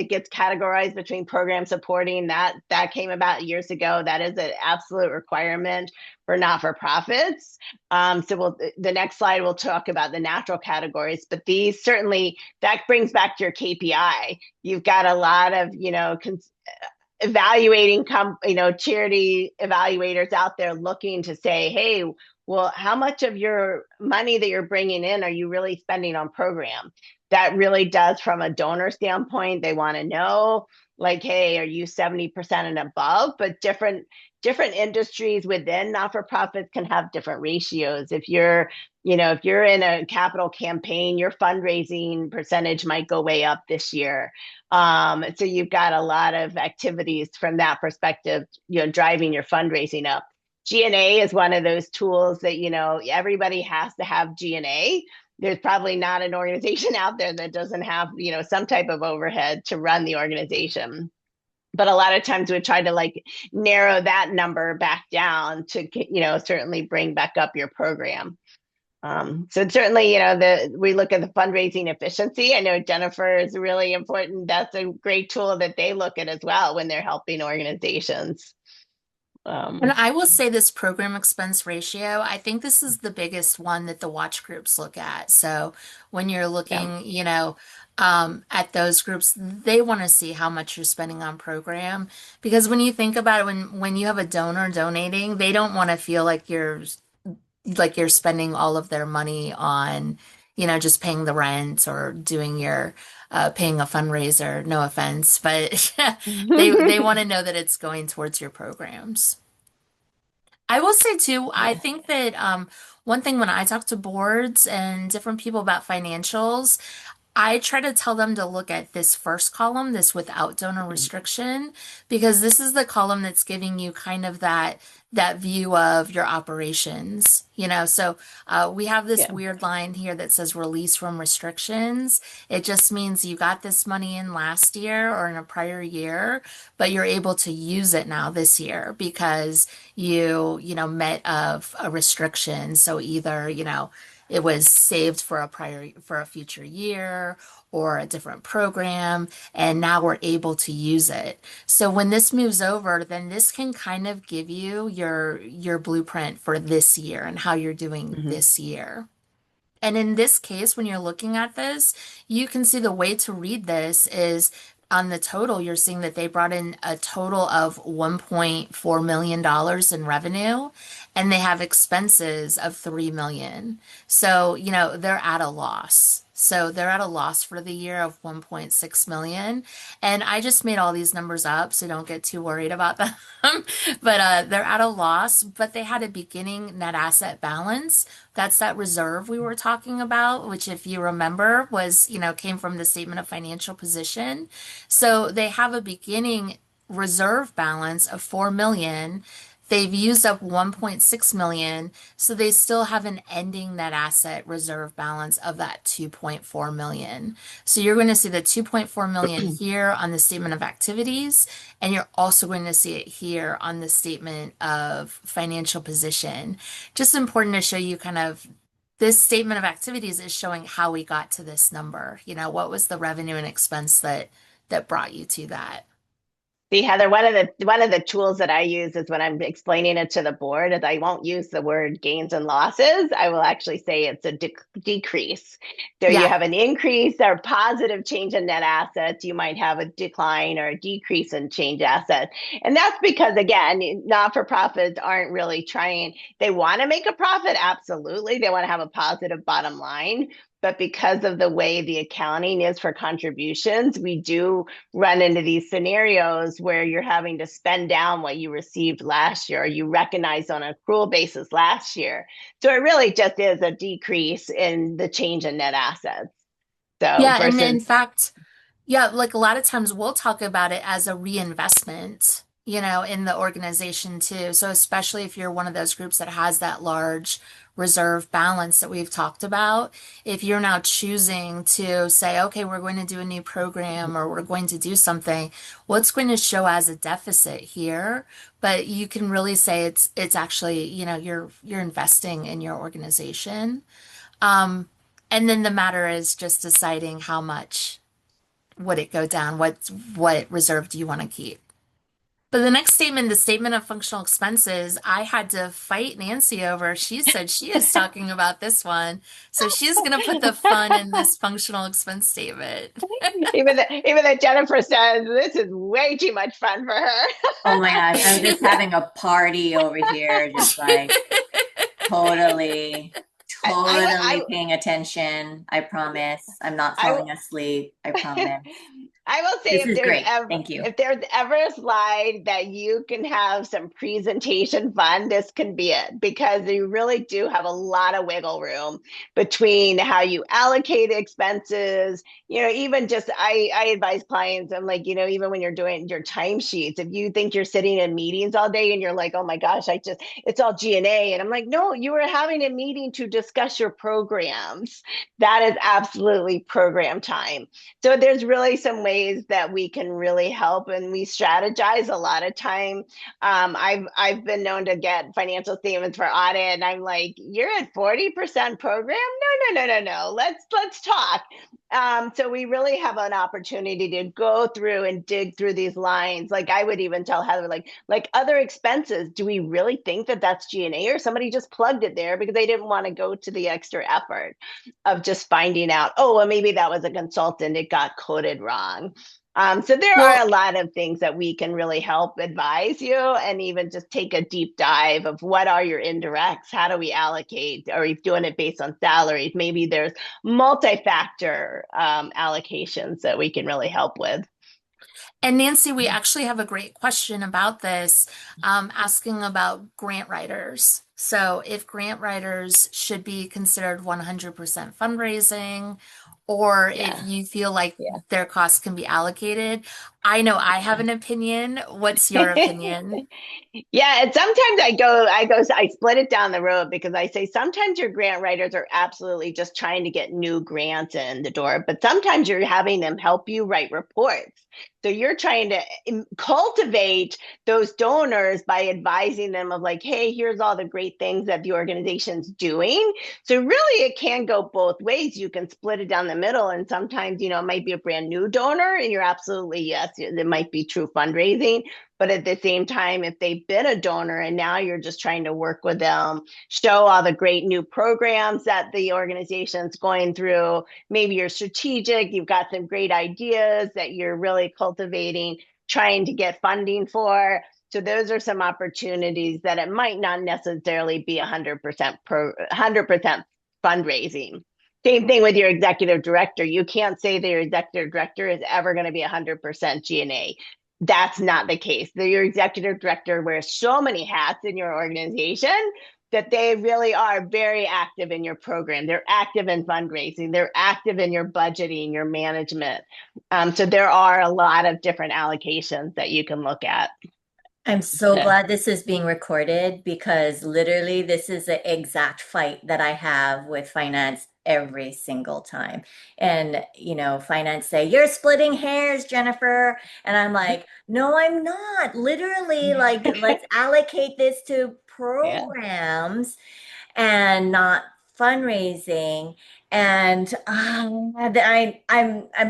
[SPEAKER 2] gets categorized between program supporting. That came about years ago. That is an absolute requirement for not-for-profits. The next slide we'll talk about the natural categories, but these certainly, that brings back to your KPI. You've got a lot of evaluating charity evaluators out there looking to say, hey, well, how much of your money that you're bringing in are you really spending on program? That really does, from a donor standpoint, they want to know, like, hey, are you 70% and above? But different industries within not-for-profits can have different ratios. If you're in a capital campaign, your fundraising percentage might go way up this year. So you've got a lot of activities from that perspective, driving your fundraising up. G&A is one of those tools that, everybody has to have G&A. There's probably not an organization out there that doesn't have, some type of overhead to run the organization. But a lot of times we try to narrow that number back down to, certainly bring back up your program. So certainly, we look at the fundraising efficiency. I know Jennifer is really important. That's a great tool that they look at as well when they're helping organizations.
[SPEAKER 1] And I will say this program expense ratio, I think this is the biggest one that the watch groups look at. So when you're
[SPEAKER 2] yeah.
[SPEAKER 1] looking, at those groups, they want to see how much you're spending on program. Because when you think about it, when you have a donor donating, they don't want to feel like you're spending all of their money on, just paying the rent or doing your paying a fundraiser. No offense, but they want to know that it's going towards your programs. I will say too, I
[SPEAKER 2] Yeah.
[SPEAKER 1] think that one thing when I talk to boards and different people about financials, I try to tell them to look at this first column, this without donor restriction, because this is the column that's giving you kind of that view of your operations. So we have this
[SPEAKER 2] Yeah.
[SPEAKER 1] weird line here that says release from restrictions. It just means you got this money in last year or in a prior year, but you're able to use it now this year because met of a restriction. So either, it was saved for a future year or a different program, and now we're able to use it. So when this moves over, then this can kind of give you your blueprint for this year and how you're doing
[SPEAKER 2] Mhm.
[SPEAKER 1] this year. And in this case, when you're looking at this, you can see the way to read this is on the total, you're seeing that they brought in a total of $1.4 million in revenue, and they have expenses of 3 million. So, they're at a loss. So they're at a loss for the year of 1.6 million. And I just made all these numbers up, so don't get too worried about them. But they're at a loss, but they had a beginning net asset balance. That's that reserve we were talking about, which if you remember was, came from the statement of financial position. So they have a beginning reserve balance of 4 million. They've used up 1.6 million, so they still have an ending net asset reserve balance of that 2.4 million. So you're going to see the 2.4 million here on the statement of activities, and you're also going to see it here on the statement of financial position. Just important to show you kind of this statement of activities is showing how we got to this number. What was the revenue and expense that brought you to that?
[SPEAKER 2] See, Heather, one of the tools that I use is when I'm explaining it to the board, is I won't use the word gains and losses. I will actually say it's a decrease. So you
[SPEAKER 1] Yeah.
[SPEAKER 2] have an increase or positive change in net assets. You might have a decline or a decrease in change assets. And that's because, again, not-for-profits aren't really trying. They want to make a profit. Absolutely. They want to have a positive bottom line. But because of the way the accounting is for contributions, we do run into these scenarios where you're having to spend down what you received last year or you recognized on an accrual basis last year. So it really just is a decrease in the change in net assets. So
[SPEAKER 1] Yeah, and in
[SPEAKER 2] versus,
[SPEAKER 1] fact, yeah, like a lot of times we'll talk about it as a reinvestment, in the organization too. So especially if you're one of those groups that has that large reserve balance that we've talked about, if you're now choosing to say, okay, we're going to do a new program or we're going to do something, what's going to show as a deficit here, but you can really say it's actually, you're investing in your organization. Um, and then the matter is just deciding how much would it go down? What reserve do you want to keep? But the next statement, the statement of functional expenses, I had to fight Nancy over. She said she is talking about this one. So she's going to put the fun in this functional expense statement.
[SPEAKER 2] even though Jennifer says this is way too much fun for her.
[SPEAKER 3] Oh my gosh, I'm just having a party over here, just like totally,
[SPEAKER 2] I, I,
[SPEAKER 3] totally paying attention. I promise. I'm not
[SPEAKER 2] I,
[SPEAKER 3] falling asleep. I promise.
[SPEAKER 2] I will say
[SPEAKER 3] This is great. Thank you.
[SPEAKER 2] if there's ever a slide that you can have some presentation fun, this can be it because you really do have a lot of wiggle room between how you allocate expenses. Even just I advise clients, I'm like, even when you're doing your timesheets, if you think you're sitting in meetings all day and you're like, oh my gosh, it's all G&A. And I'm like, no, you were having a meeting to discuss your programs. That is absolutely program time. So there's really some ways that we can really help, and we strategize a lot of time. I've been known to get financial statements for audit, and I'm like, "You're at 40% program? No, no, no, no, no. Let's talk." So we really have an opportunity to go through and dig through these lines. Like I would even tell Heather, like other expenses. Do we really think that that's G&A, or somebody just plugged it there because they didn't want to go to the extra effort of just finding out, oh, well, maybe that was a consultant, it got coded wrong. So there are a
[SPEAKER 1] Well,
[SPEAKER 2] lot of things that we can really help advise you and even just take a deep dive of what are your indirects, how do we allocate, are you doing it based on salaries? Maybe there's multi-factor allocations that we can really help with.
[SPEAKER 1] and Nancy, we actually have a great question about this, asking about grant writers. So, if grant writers should be considered 100% fundraising, or if
[SPEAKER 2] Yeah.
[SPEAKER 1] you feel like
[SPEAKER 2] Yeah.
[SPEAKER 1] their costs can be allocated. I know I have an opinion. What's your opinion?
[SPEAKER 2] Yeah, and sometimes I split it down the road because I say sometimes your grant writers are absolutely just trying to get new grants in the door, but sometimes you're having them help you write reports. So you're trying to cultivate those donors by advising them of like, hey, here's all the great things that the organization's doing. So really it can go both ways. You can split it down the middle, and sometimes, it might be a brand new donor and you're absolutely, yes, it might be true fundraising. But at the same time, if they've been a donor and now you're just trying to work with them, show all the great new programs that the organization's going through, maybe you're strategic, you've got some great ideas that you're really cultivating, trying to get funding for. So those are some opportunities that it might not necessarily be 100% 100% fundraising. Same thing with your executive director. You can't say that your executive director is ever going to be 100% G&A. That's not the case. Your executive director wears so many hats in your organization that they really are very active in your program. They're active in fundraising. They're active in your budgeting, your management. So there are a lot of different allocations that you can look at.
[SPEAKER 3] I'm so
[SPEAKER 2] Yeah.
[SPEAKER 3] glad this is being recorded because literally this is the exact fight that I have with finance every single time. And, finance say, "You're splitting hairs, Jennifer." And I'm like, "No, I'm not. Literally, like, let's allocate this to
[SPEAKER 2] Yeah.
[SPEAKER 3] programs and not fundraising. And I'm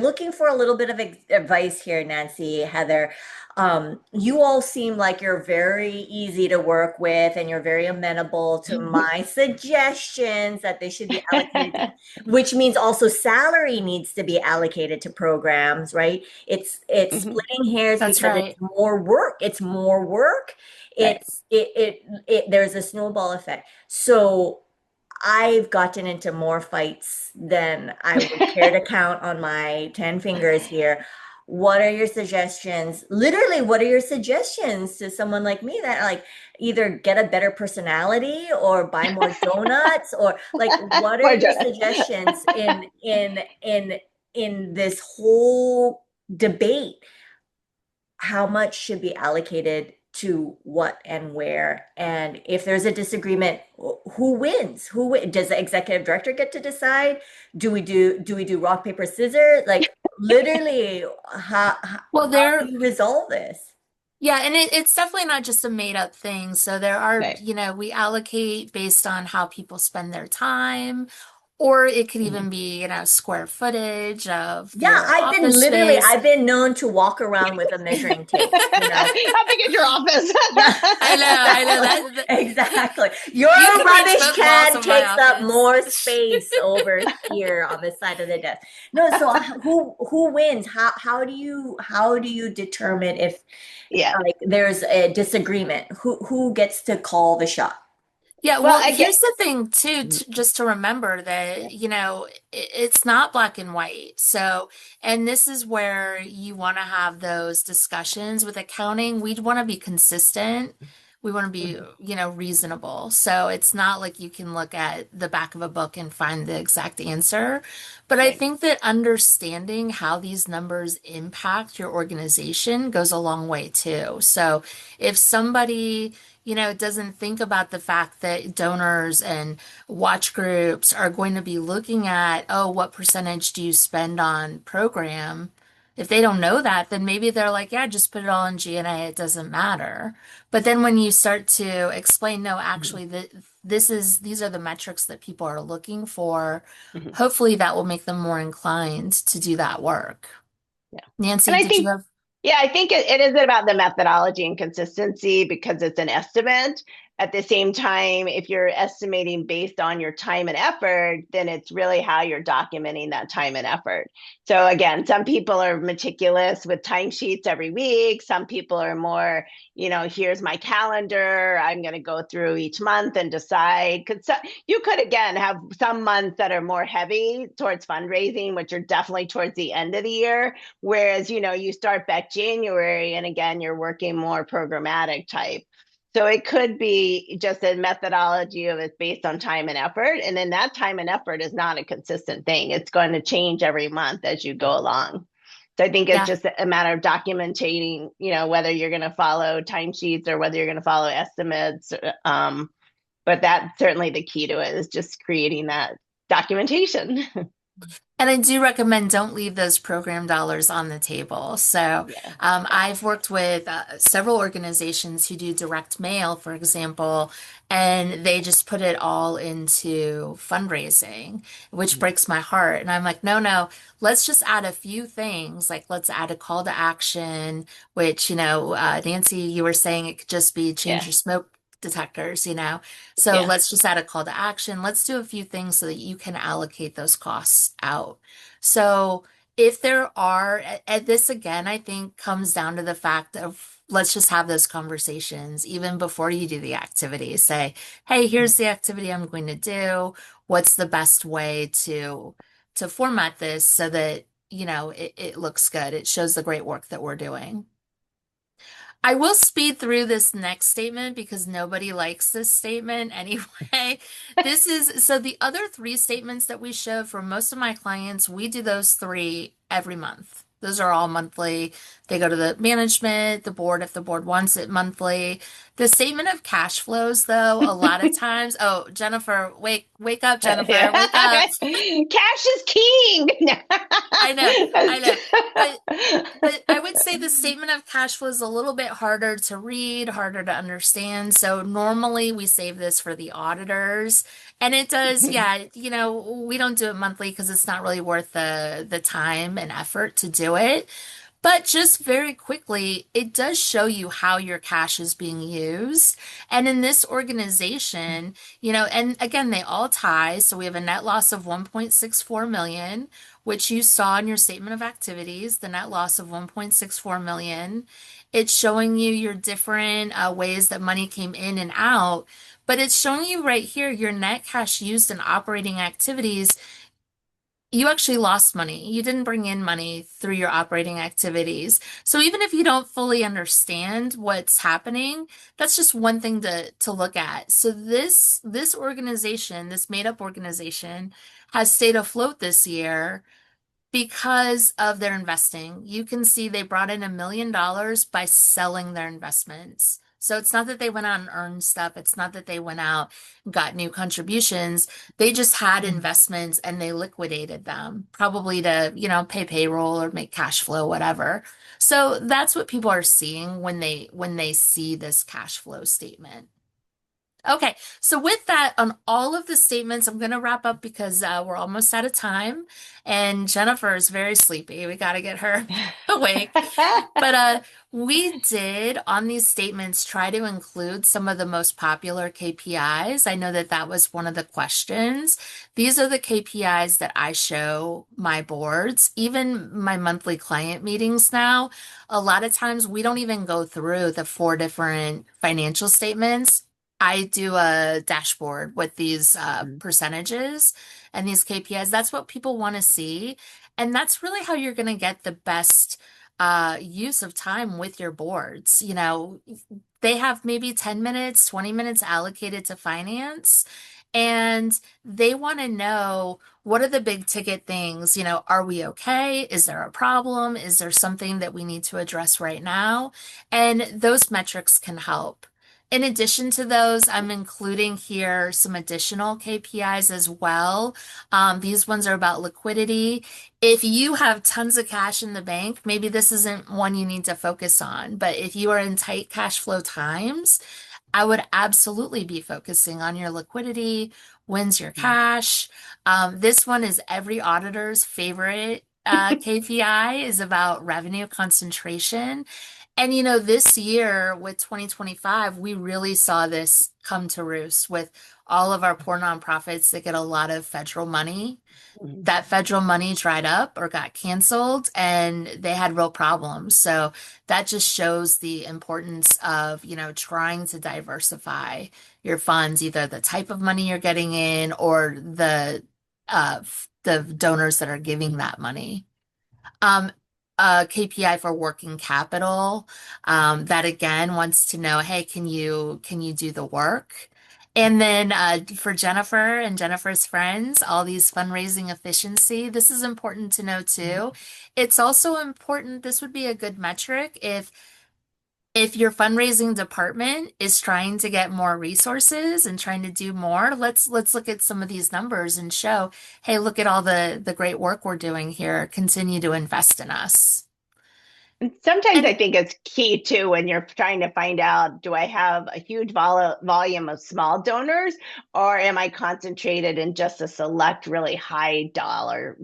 [SPEAKER 3] looking for a little bit of advice here, Nancy, Heather. You all seem like you're very easy to work with, and you're very amenable to my suggestions that they should be allocated to, which means also salary needs to be allocated to programs, right? It's
[SPEAKER 2] Mhm.
[SPEAKER 3] splitting hairs
[SPEAKER 1] That's
[SPEAKER 3] because
[SPEAKER 1] right.
[SPEAKER 3] it's more work. It's more work.
[SPEAKER 2] Right.
[SPEAKER 3] There's a snowball effect. So I've gotten into more fights than I would care to count on my 10 fingers here. What are your suggestions? Literally, what are your suggestions to someone like me that like either get a better personality or buy more donuts, or like what are
[SPEAKER 2] Poor
[SPEAKER 3] your
[SPEAKER 2] Jonah.
[SPEAKER 3] suggestions in this whole debate? How much should be allocated to what and where? And if there's a disagreement, who wins? Does the executive director get to decide? Do we do rock, paper, scissors? Like literally,
[SPEAKER 1] Well,
[SPEAKER 3] how do
[SPEAKER 1] there,
[SPEAKER 3] you resolve this?
[SPEAKER 1] yeah, and it's definitely not just a made up thing. So there are,
[SPEAKER 2] Right.
[SPEAKER 1] we allocate based on how people spend their time, or it could
[SPEAKER 2] Mhm.
[SPEAKER 1] even be, square footage of
[SPEAKER 3] Yeah,
[SPEAKER 1] your office space.
[SPEAKER 3] I've been known to walk around with a measuring tape.
[SPEAKER 2] How big is your office?
[SPEAKER 3] Yeah,
[SPEAKER 1] I know that,
[SPEAKER 3] exactly. Your
[SPEAKER 1] you can reach
[SPEAKER 3] rubbish
[SPEAKER 1] both walls
[SPEAKER 3] can
[SPEAKER 1] of my
[SPEAKER 3] takes up
[SPEAKER 1] office.
[SPEAKER 3] more space over here on the side of the desk. No, so who wins? How do you determine if
[SPEAKER 2] Yeah.
[SPEAKER 3] like there's a disagreement? Who gets to call the shot?
[SPEAKER 1] Yeah,
[SPEAKER 2] Well,
[SPEAKER 1] well,
[SPEAKER 2] I get.
[SPEAKER 1] here's the thing too, just to remember
[SPEAKER 2] Yeah.
[SPEAKER 1] that, it's not black and white. So, and this is where you want to have those discussions with accounting. We'd want to be consistent. We want to be,
[SPEAKER 2] Mhm.
[SPEAKER 1] reasonable. So it's not like you can look at the back of a book and find the exact answer. But I
[SPEAKER 2] Right.
[SPEAKER 1] think that understanding how these numbers impact your organization goes a long way too. So if somebody doesn't think about the fact that donors and watch groups are going to be looking at, oh, what percentage do you spend on program? If they don't know that, then maybe they're like, yeah, just put it all in G&A, it doesn't matter. But then when you start to explain, no,
[SPEAKER 2] Mhm.
[SPEAKER 1] actually, these are the metrics that people are looking for,
[SPEAKER 2] Mhm.
[SPEAKER 1] hopefully that will make them more inclined to do that work.
[SPEAKER 2] Yeah. And
[SPEAKER 1] Nancy,
[SPEAKER 2] I
[SPEAKER 1] did you
[SPEAKER 2] think,
[SPEAKER 1] have?
[SPEAKER 2] yeah, I think it is about the methodology and consistency because it's an estimate. At the same time, if you're estimating based on your time and effort, then it's really how you're documenting that time and effort. So again, some people are meticulous with timesheets every week. Some people are more, here's my calendar. I'm going to go through each month and decide. Because you could, again, have some months that are more heavy towards fundraising, which are definitely towards the end of the year. Whereas, you start back January and again, you're working more programmatic type. So it could be just a methodology of it's based on time and effort. And then that time and effort is not a consistent thing. It's going to change every month as you go along. So I think it's
[SPEAKER 1] Yeah.
[SPEAKER 2] just a matter of documenting, whether you're going to follow timesheets or whether you're going to follow estimates. But that's certainly the key to it is just creating that documentation.
[SPEAKER 1] And I do recommend don't leave those program dollars on the table. So
[SPEAKER 2] Yeah.
[SPEAKER 1] I've worked with several organizations who do direct mail, for example, and they just put it all into fundraising, which breaks my heart. And I'm like, no, no, let's just add a few things. Like let's add a call to action, which, Nancy, you were saying it could just be change
[SPEAKER 2] Yeah.
[SPEAKER 1] your smoke detectors. So
[SPEAKER 2] Yeah.
[SPEAKER 1] let's just add a call to action. Let's do a few things so that you can allocate those costs out. So if there are, and this again, I think comes down to the fact of let's just have those conversations even before you do the activity. Say, hey, here's the activity I'm going to do. What's the best way to format this so that, it looks good. It shows the great work that we're doing. I will speed through this next statement because nobody likes this statement anyway. This is so the other three statements that we show for most of my clients, we do those three every month. Those are all monthly. They go to the management, the board, if the board wants it monthly. The statement of cash flows, though, a lot of times, oh, Jennifer, wake up, Jennifer, wake up.
[SPEAKER 2] Cash is king.
[SPEAKER 1] I know. But I would say the statement of cash flow is a little bit harder to read, harder to understand. So normally we save this for the auditors. And it does, yeah, we don't do it monthly because it's not really worth the time and effort to do it. But just very quickly, it does show you how your cash is being used. And in this organization, and again, they all tie. So we have a net loss of 1.64 million, which you saw in your statement of activities, the net loss of 1.64 million. It's showing you your different ways that money came in and out, but it's showing you right here your net cash used in operating activities. You actually lost money. You didn't bring in money through your operating activities. So even if you don't fully understand what's happening, that's just one thing to look at. So this organization, this made up organization, has stayed afloat this year because of their investing. You can see they brought in $1 million by selling their investments. So it's not that they went out and earned stuff. It's not that they went out and got new contributions. They just had investments and they liquidated them, probably to, pay payroll or make cash flow, whatever. So that's what people are seeing when they see this cash flow statement. Okay, so with that, on all of the statements, I'm going to wrap up because we're almost out of time, and Jennifer is very sleepy. We got to get her awake. But we did on these statements try to include some of the most popular KPIs. I know that that was one of the questions. These are the KPIs that I show my boards, even my monthly client meetings now. A lot of times we don't even go through the four different financial statements. I do a dashboard with these percentages and these KPIs. That's what people want to see. And that's really how you're going to get the best use of time with your boards. They have maybe 10 minutes, 20 minutes allocated to finance, and they want to know what are the big ticket things? Are we okay? Is there a problem? Is there something that we need to address right now? And those metrics can help. In addition to those, I'm including here some additional KPIs as well. These ones are about liquidity. If you have tons of cash in the bank, maybe this isn't one you need to focus on. But if you are in tight cash flow times, I would absolutely be focusing on your liquidity. When's your cash? This one is every auditor's favorite KPI is about revenue concentration. And this year with 2025, we really saw this come to roost with all of our poor nonprofits that get a lot of federal money. That federal money dried up or got canceled and they had real problems. So that just shows the importance of, trying to diversify your funds, either the type of money you're getting in or the donors that are giving that money. Um, a KPI for working capital, that again wants to know, hey, can you do the work? And then for Jennifer and Jennifer's friends, all these fundraising efficiency, this is important to know too. It's also important, this would be a good metric if your fundraising department is trying to get more resources and trying to do more, let's look at some of these numbers and show, hey, look at all the great work we're doing here. Continue to invest in us.
[SPEAKER 2] Sometimes I
[SPEAKER 1] And
[SPEAKER 2] think it's key too when you're trying to find out, do I have a huge volume of small donors or am I concentrated in just a select really high dollar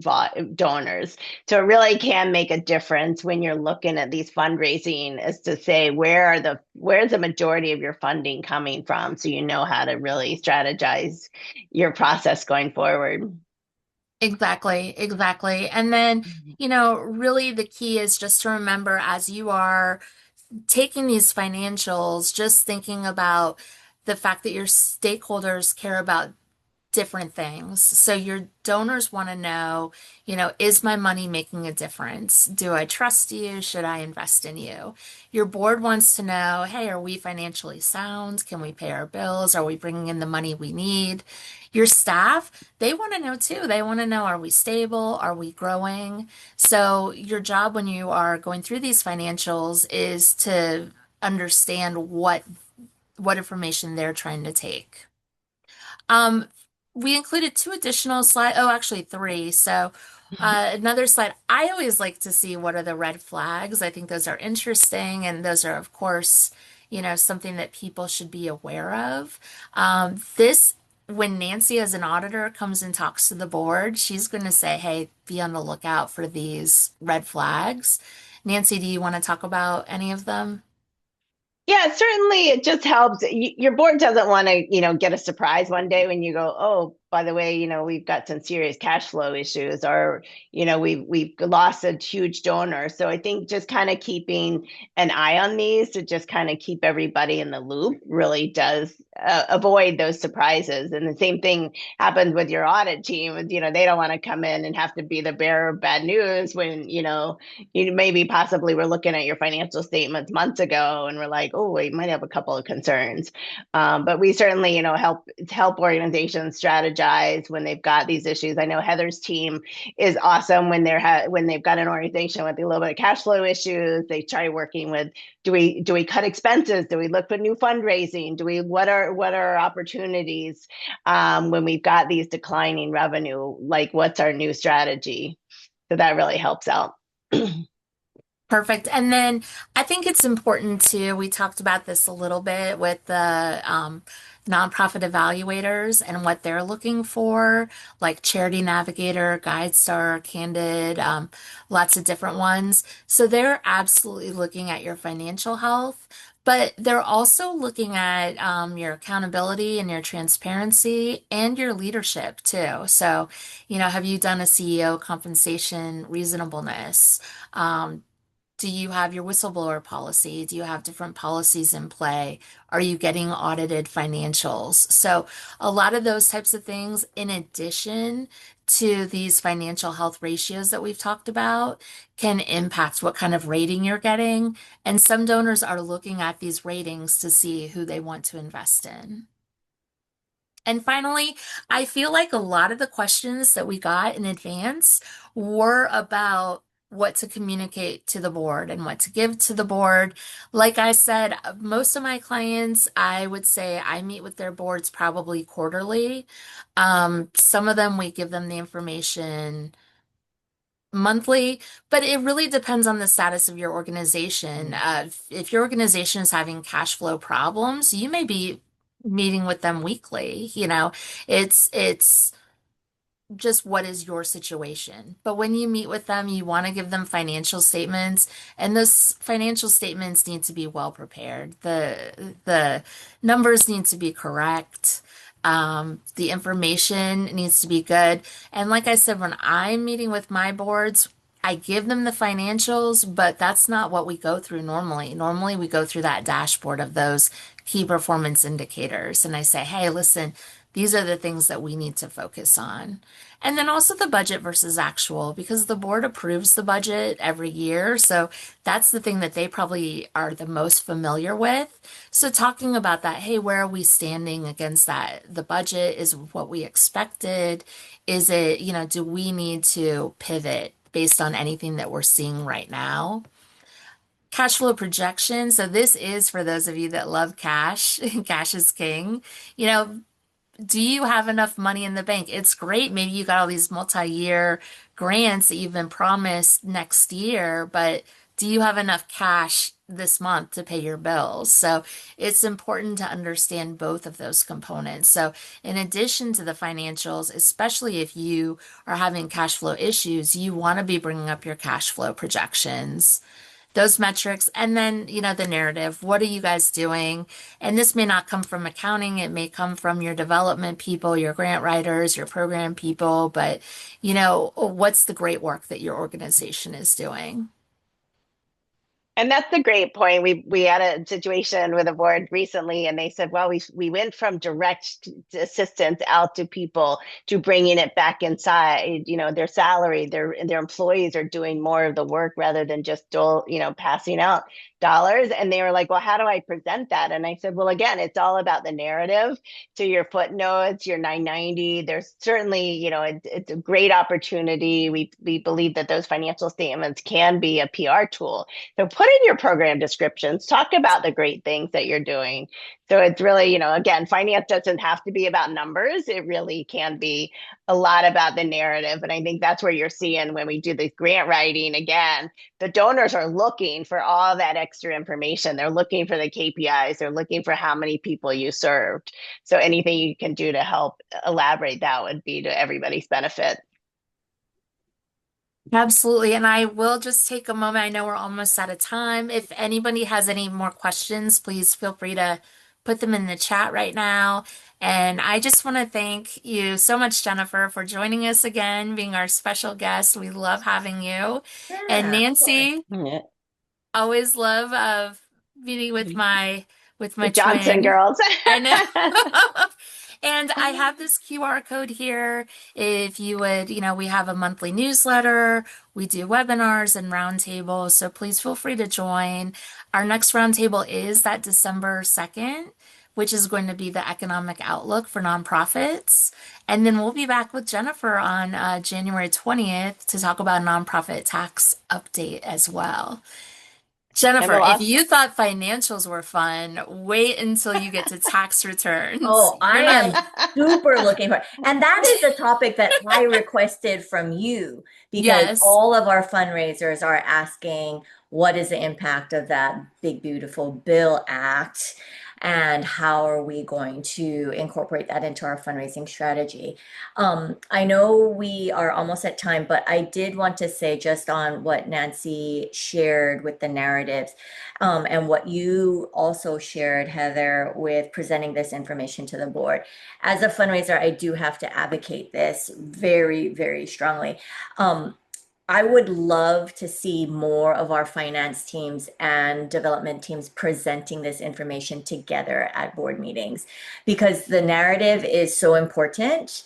[SPEAKER 2] donors? So it really can make a difference when you're looking at these fundraising is to say where's the majority of your funding coming from so you know how to really strategize your process going forward.
[SPEAKER 1] exactly, exactly. And then, really the key is just to remember as you are taking these financials, just thinking about the fact that your stakeholders care about different things. So your donors want to know, is my money making a difference? Do I trust you? Should I invest in you? Your board wants to know, hey, are we financially sound? Can we pay our bills? Are we bringing in the money we need? Your staff, they want to know too. They want to know, are we stable? Are we growing? So your job when you are going through these financials is to understand what information they're trying to take. Um, we included two additional slides. Oh, actually three. So another slide. I always like to see what are the red flags. I think those are interesting, and those are, of course, something that people should be aware of. When Nancy, as an auditor, comes and talks to the board, she's going to say, "Hey, be on the lookout for these red flags." Nancy, do you want to talk about any of them?
[SPEAKER 2] Yeah, certainly it just helps. Your board doesn't want to, get a surprise one day when you go, oh, by the way, we've got some serious cash flow issues, or, we've lost a huge donor. So I think just kind of keeping an eye on these to just kind of keep everybody in the loop really does avoid those surprises. And the same thing happens with your audit team. They don't want to come in and have to be the bearer of bad news when, you maybe possibly were looking at your financial statements months ago and we're like, oh, we might have a couple of concerns. But we certainly, help organizations strategize when they've got these issues. I know Heather's team is awesome when when they've got an organization with a little bit of cash flow issues. They try working with, do we cut expenses? Do we look for new fundraising? What are opportunities when we've got these declining revenue? Like, what's our new strategy? So that really helps out.
[SPEAKER 1] Perfect. And then I think it's important too, we talked about this a little bit with the nonprofit evaluators and what they're looking for, like Charity Navigator, GuideStar, Candid, lots of different ones. So they're absolutely looking at your financial health, but they're also looking at your accountability and your transparency and your leadership too. So, have you done a CEO compensation reasonableness? Do you have your whistleblower policy? Do you have different policies in play? Are you getting audited financials? So, a lot of those types of things, in addition to these financial health ratios that we've talked about, can impact what kind of rating you're getting. And some donors are looking at these ratings to see who they want to invest in. And finally, I feel like a lot of the questions that we got in advance were about what to communicate to the board and what to give to the board. Like I said, most of my clients, I would say I meet with their boards probably quarterly. Some of them we give them the information monthly, but it really depends on the status of your organization. If your organization is having cash flow problems, you may be meeting with them weekly. It's just what is your situation. But when you meet with them, you want to give them financial statements, and those financial statements need to be well prepared. The numbers need to be correct. The information needs to be good. And like I said, when I'm meeting with my boards, I give them the financials, but that's not what we go through normally. Normally, we go through that dashboard of those key performance indicators. And I say, hey, listen, these are the things that we need to focus on. And then also the budget versus actual, because the board approves the budget every year. So that's the thing that they probably are the most familiar with. So talking about that, hey, where are we standing against that? The budget is what we expected. Is it, do we need to pivot based on anything that we're seeing right now? Cash flow projection. So this is for those of you that love cash. Cash is king. You know, do you have enough money in the bank? It's great. Maybe you got all these multi-year grants that you've been promised next year, but do you have enough cash this month to pay your bills? So it's important to understand both of those components. So in addition to the financials, especially if you are having cash flow issues, you want to be bringing up your cash flow projections, those metrics, and then, the narrative. What are you guys doing? And this may not come from accounting, it may come from your development people, your grant writers, your program people, but, what's the great work that your organization is doing?
[SPEAKER 2] And that's a great point. We had a situation with a board recently, and they said, "Well, we went from direct assistance out to people to bringing it back inside. You know, their salary, their employees are doing more of the work rather than just passing out dollars." And they were like, "Well, how do I present that?" And I said, "Well, again, it's all about the narrative. To your footnotes, your 990. There's certainly, it's a great opportunity. We believe that those financial statements can be a PR tool." So put in your program descriptions, talk about the great things that you're doing. So it's really, again, finance doesn't have to be about numbers. It really can be a lot about the narrative. And I think that's where you're seeing when we do the grant writing again, the donors are looking for all that extra information. They're looking for the KPIs. They're looking for how many people you served. So anything you can do to help elaborate that would be to everybody's benefit.
[SPEAKER 1] Absolutely. And I will just take a moment. I know we're almost out of time. If anybody has any more questions, please feel free to put them in the chat right now. And I just want to thank you so much, Jennifer, for joining us again, being our special guest. We love having you. And
[SPEAKER 3] Yeah, of course.
[SPEAKER 1] Nancy,
[SPEAKER 2] Yeah.
[SPEAKER 1] always love of meeting with
[SPEAKER 2] The
[SPEAKER 1] my
[SPEAKER 2] Johnson
[SPEAKER 1] twin.
[SPEAKER 2] girls.
[SPEAKER 1] I know. And I have this QR code here. If you would, we have a monthly newsletter, we do webinars and roundtables, so please feel free to join. Our next roundtable is that December 2nd, which is going to be the economic outlook for nonprofits. And then we'll be back with Jennifer on January 20th to talk about nonprofit tax update as well.
[SPEAKER 2] And
[SPEAKER 1] Jennifer,
[SPEAKER 2] we'll
[SPEAKER 1] if
[SPEAKER 2] also,
[SPEAKER 1] you thought financials were fun, wait until you get to tax returns.
[SPEAKER 3] Oh,
[SPEAKER 1] You're
[SPEAKER 3] I
[SPEAKER 1] not,
[SPEAKER 3] am super looking for, and that is the topic that I requested from you because
[SPEAKER 1] yes.
[SPEAKER 3] all of our fundraisers are asking what is the impact of that big, beautiful Bill Act and how are we going to incorporate that into our fundraising strategy. I know we are almost at time, but I did want to say just on what Nancy shared with the narratives. And what you also shared, Heather, with presenting this information to the board. As a fundraiser, I do have to advocate this very, very strongly. Um, I would love to see more of our finance teams and development teams presenting this information together at board meetings because the narrative is so important.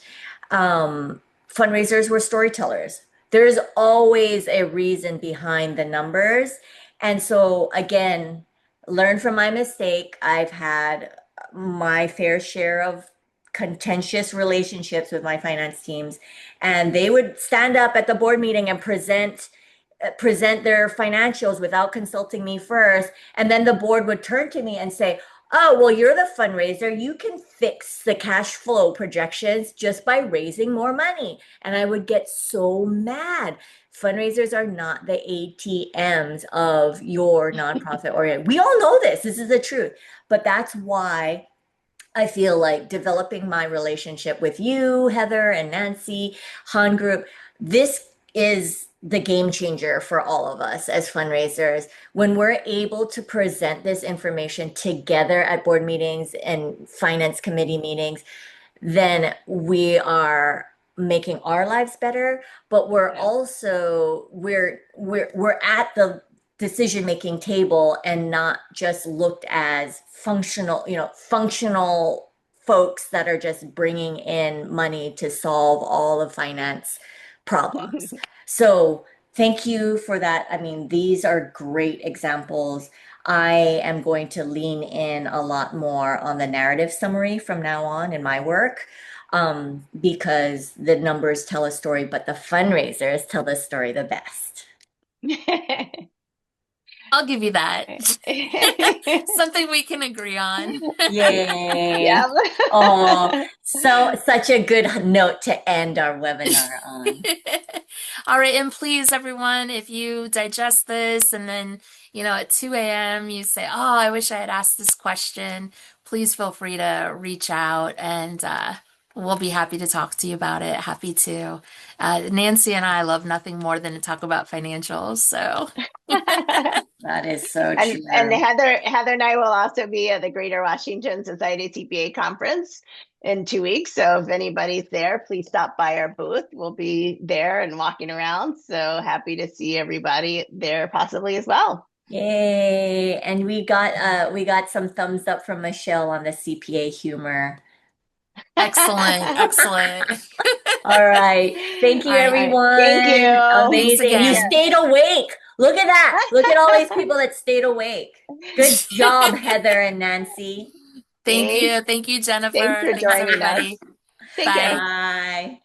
[SPEAKER 3] Fundraisers were storytellers. There's always a reason behind the numbers. And so, again, learn from my mistake. I've had my fair share of contentious relationships with my finance teams, and they would stand up at the board meeting and present their financials without consulting me first. And then the board would turn to me and say, "Oh, well, you're the fundraiser. You can fix the cash flow projections just by raising more money." And I would get so mad. Fundraisers are not the ATMs of your nonprofit organ. We all know this. This is the truth. But that's why I feel like developing my relationship with you, Heather and Nancy, Han Group, this is the game changer for all of us as fundraisers. When we're able to present this information together at board meetings and finance committee meetings, then we are making our lives better, but we're
[SPEAKER 2] yeah.
[SPEAKER 3] also we're at the decision making table and not just looked as functional folks that are just bringing in money to solve all of finance problems. So thank you for that. I mean, these are great examples. I am going to lean in a lot more on the narrative summary from now on in my work, because the numbers tell a story, but the fundraisers tell the story the best.
[SPEAKER 1] I'll give you that. Something we can agree on.
[SPEAKER 3] Yay.
[SPEAKER 2] Yeah.
[SPEAKER 3] Oh, so such a good note to end our webinar on.
[SPEAKER 1] All right, and please, everyone, if you digest this and then, at 2 a.m. you say, "Oh, I wish I had asked this question," please feel free to reach out and we'll be happy to talk to you about it. Happy to. Nancy and I love nothing more than to talk about financials, so.
[SPEAKER 3] That is so
[SPEAKER 2] And
[SPEAKER 3] true.
[SPEAKER 2] Heather and I will also be at the Greater Washington Society CPA conference in 2 weeks. So if anybody's there, please stop by our booth. We'll be there and walking around. So happy to see everybody there possibly as well.
[SPEAKER 3] Yay. And we got some thumbs up from Michelle on the CPA humor.
[SPEAKER 1] Excellent, excellent.
[SPEAKER 3] All right. Thank
[SPEAKER 1] All
[SPEAKER 3] you,
[SPEAKER 1] right.
[SPEAKER 2] All right. Thank
[SPEAKER 3] everyone.
[SPEAKER 2] you.
[SPEAKER 1] Thanks
[SPEAKER 3] Amazing. You
[SPEAKER 1] again.
[SPEAKER 3] stayed awake. Look at that. Look at all these people that stayed awake. Good job, Heather and Nancy.
[SPEAKER 1] Thank
[SPEAKER 2] Thanks.
[SPEAKER 1] you. Thank you,
[SPEAKER 2] Thanks
[SPEAKER 1] Jennifer.
[SPEAKER 2] for
[SPEAKER 1] Thanks,
[SPEAKER 2] joining us.
[SPEAKER 1] everybody.
[SPEAKER 2] Take care.
[SPEAKER 1] Bye.
[SPEAKER 3] Bye.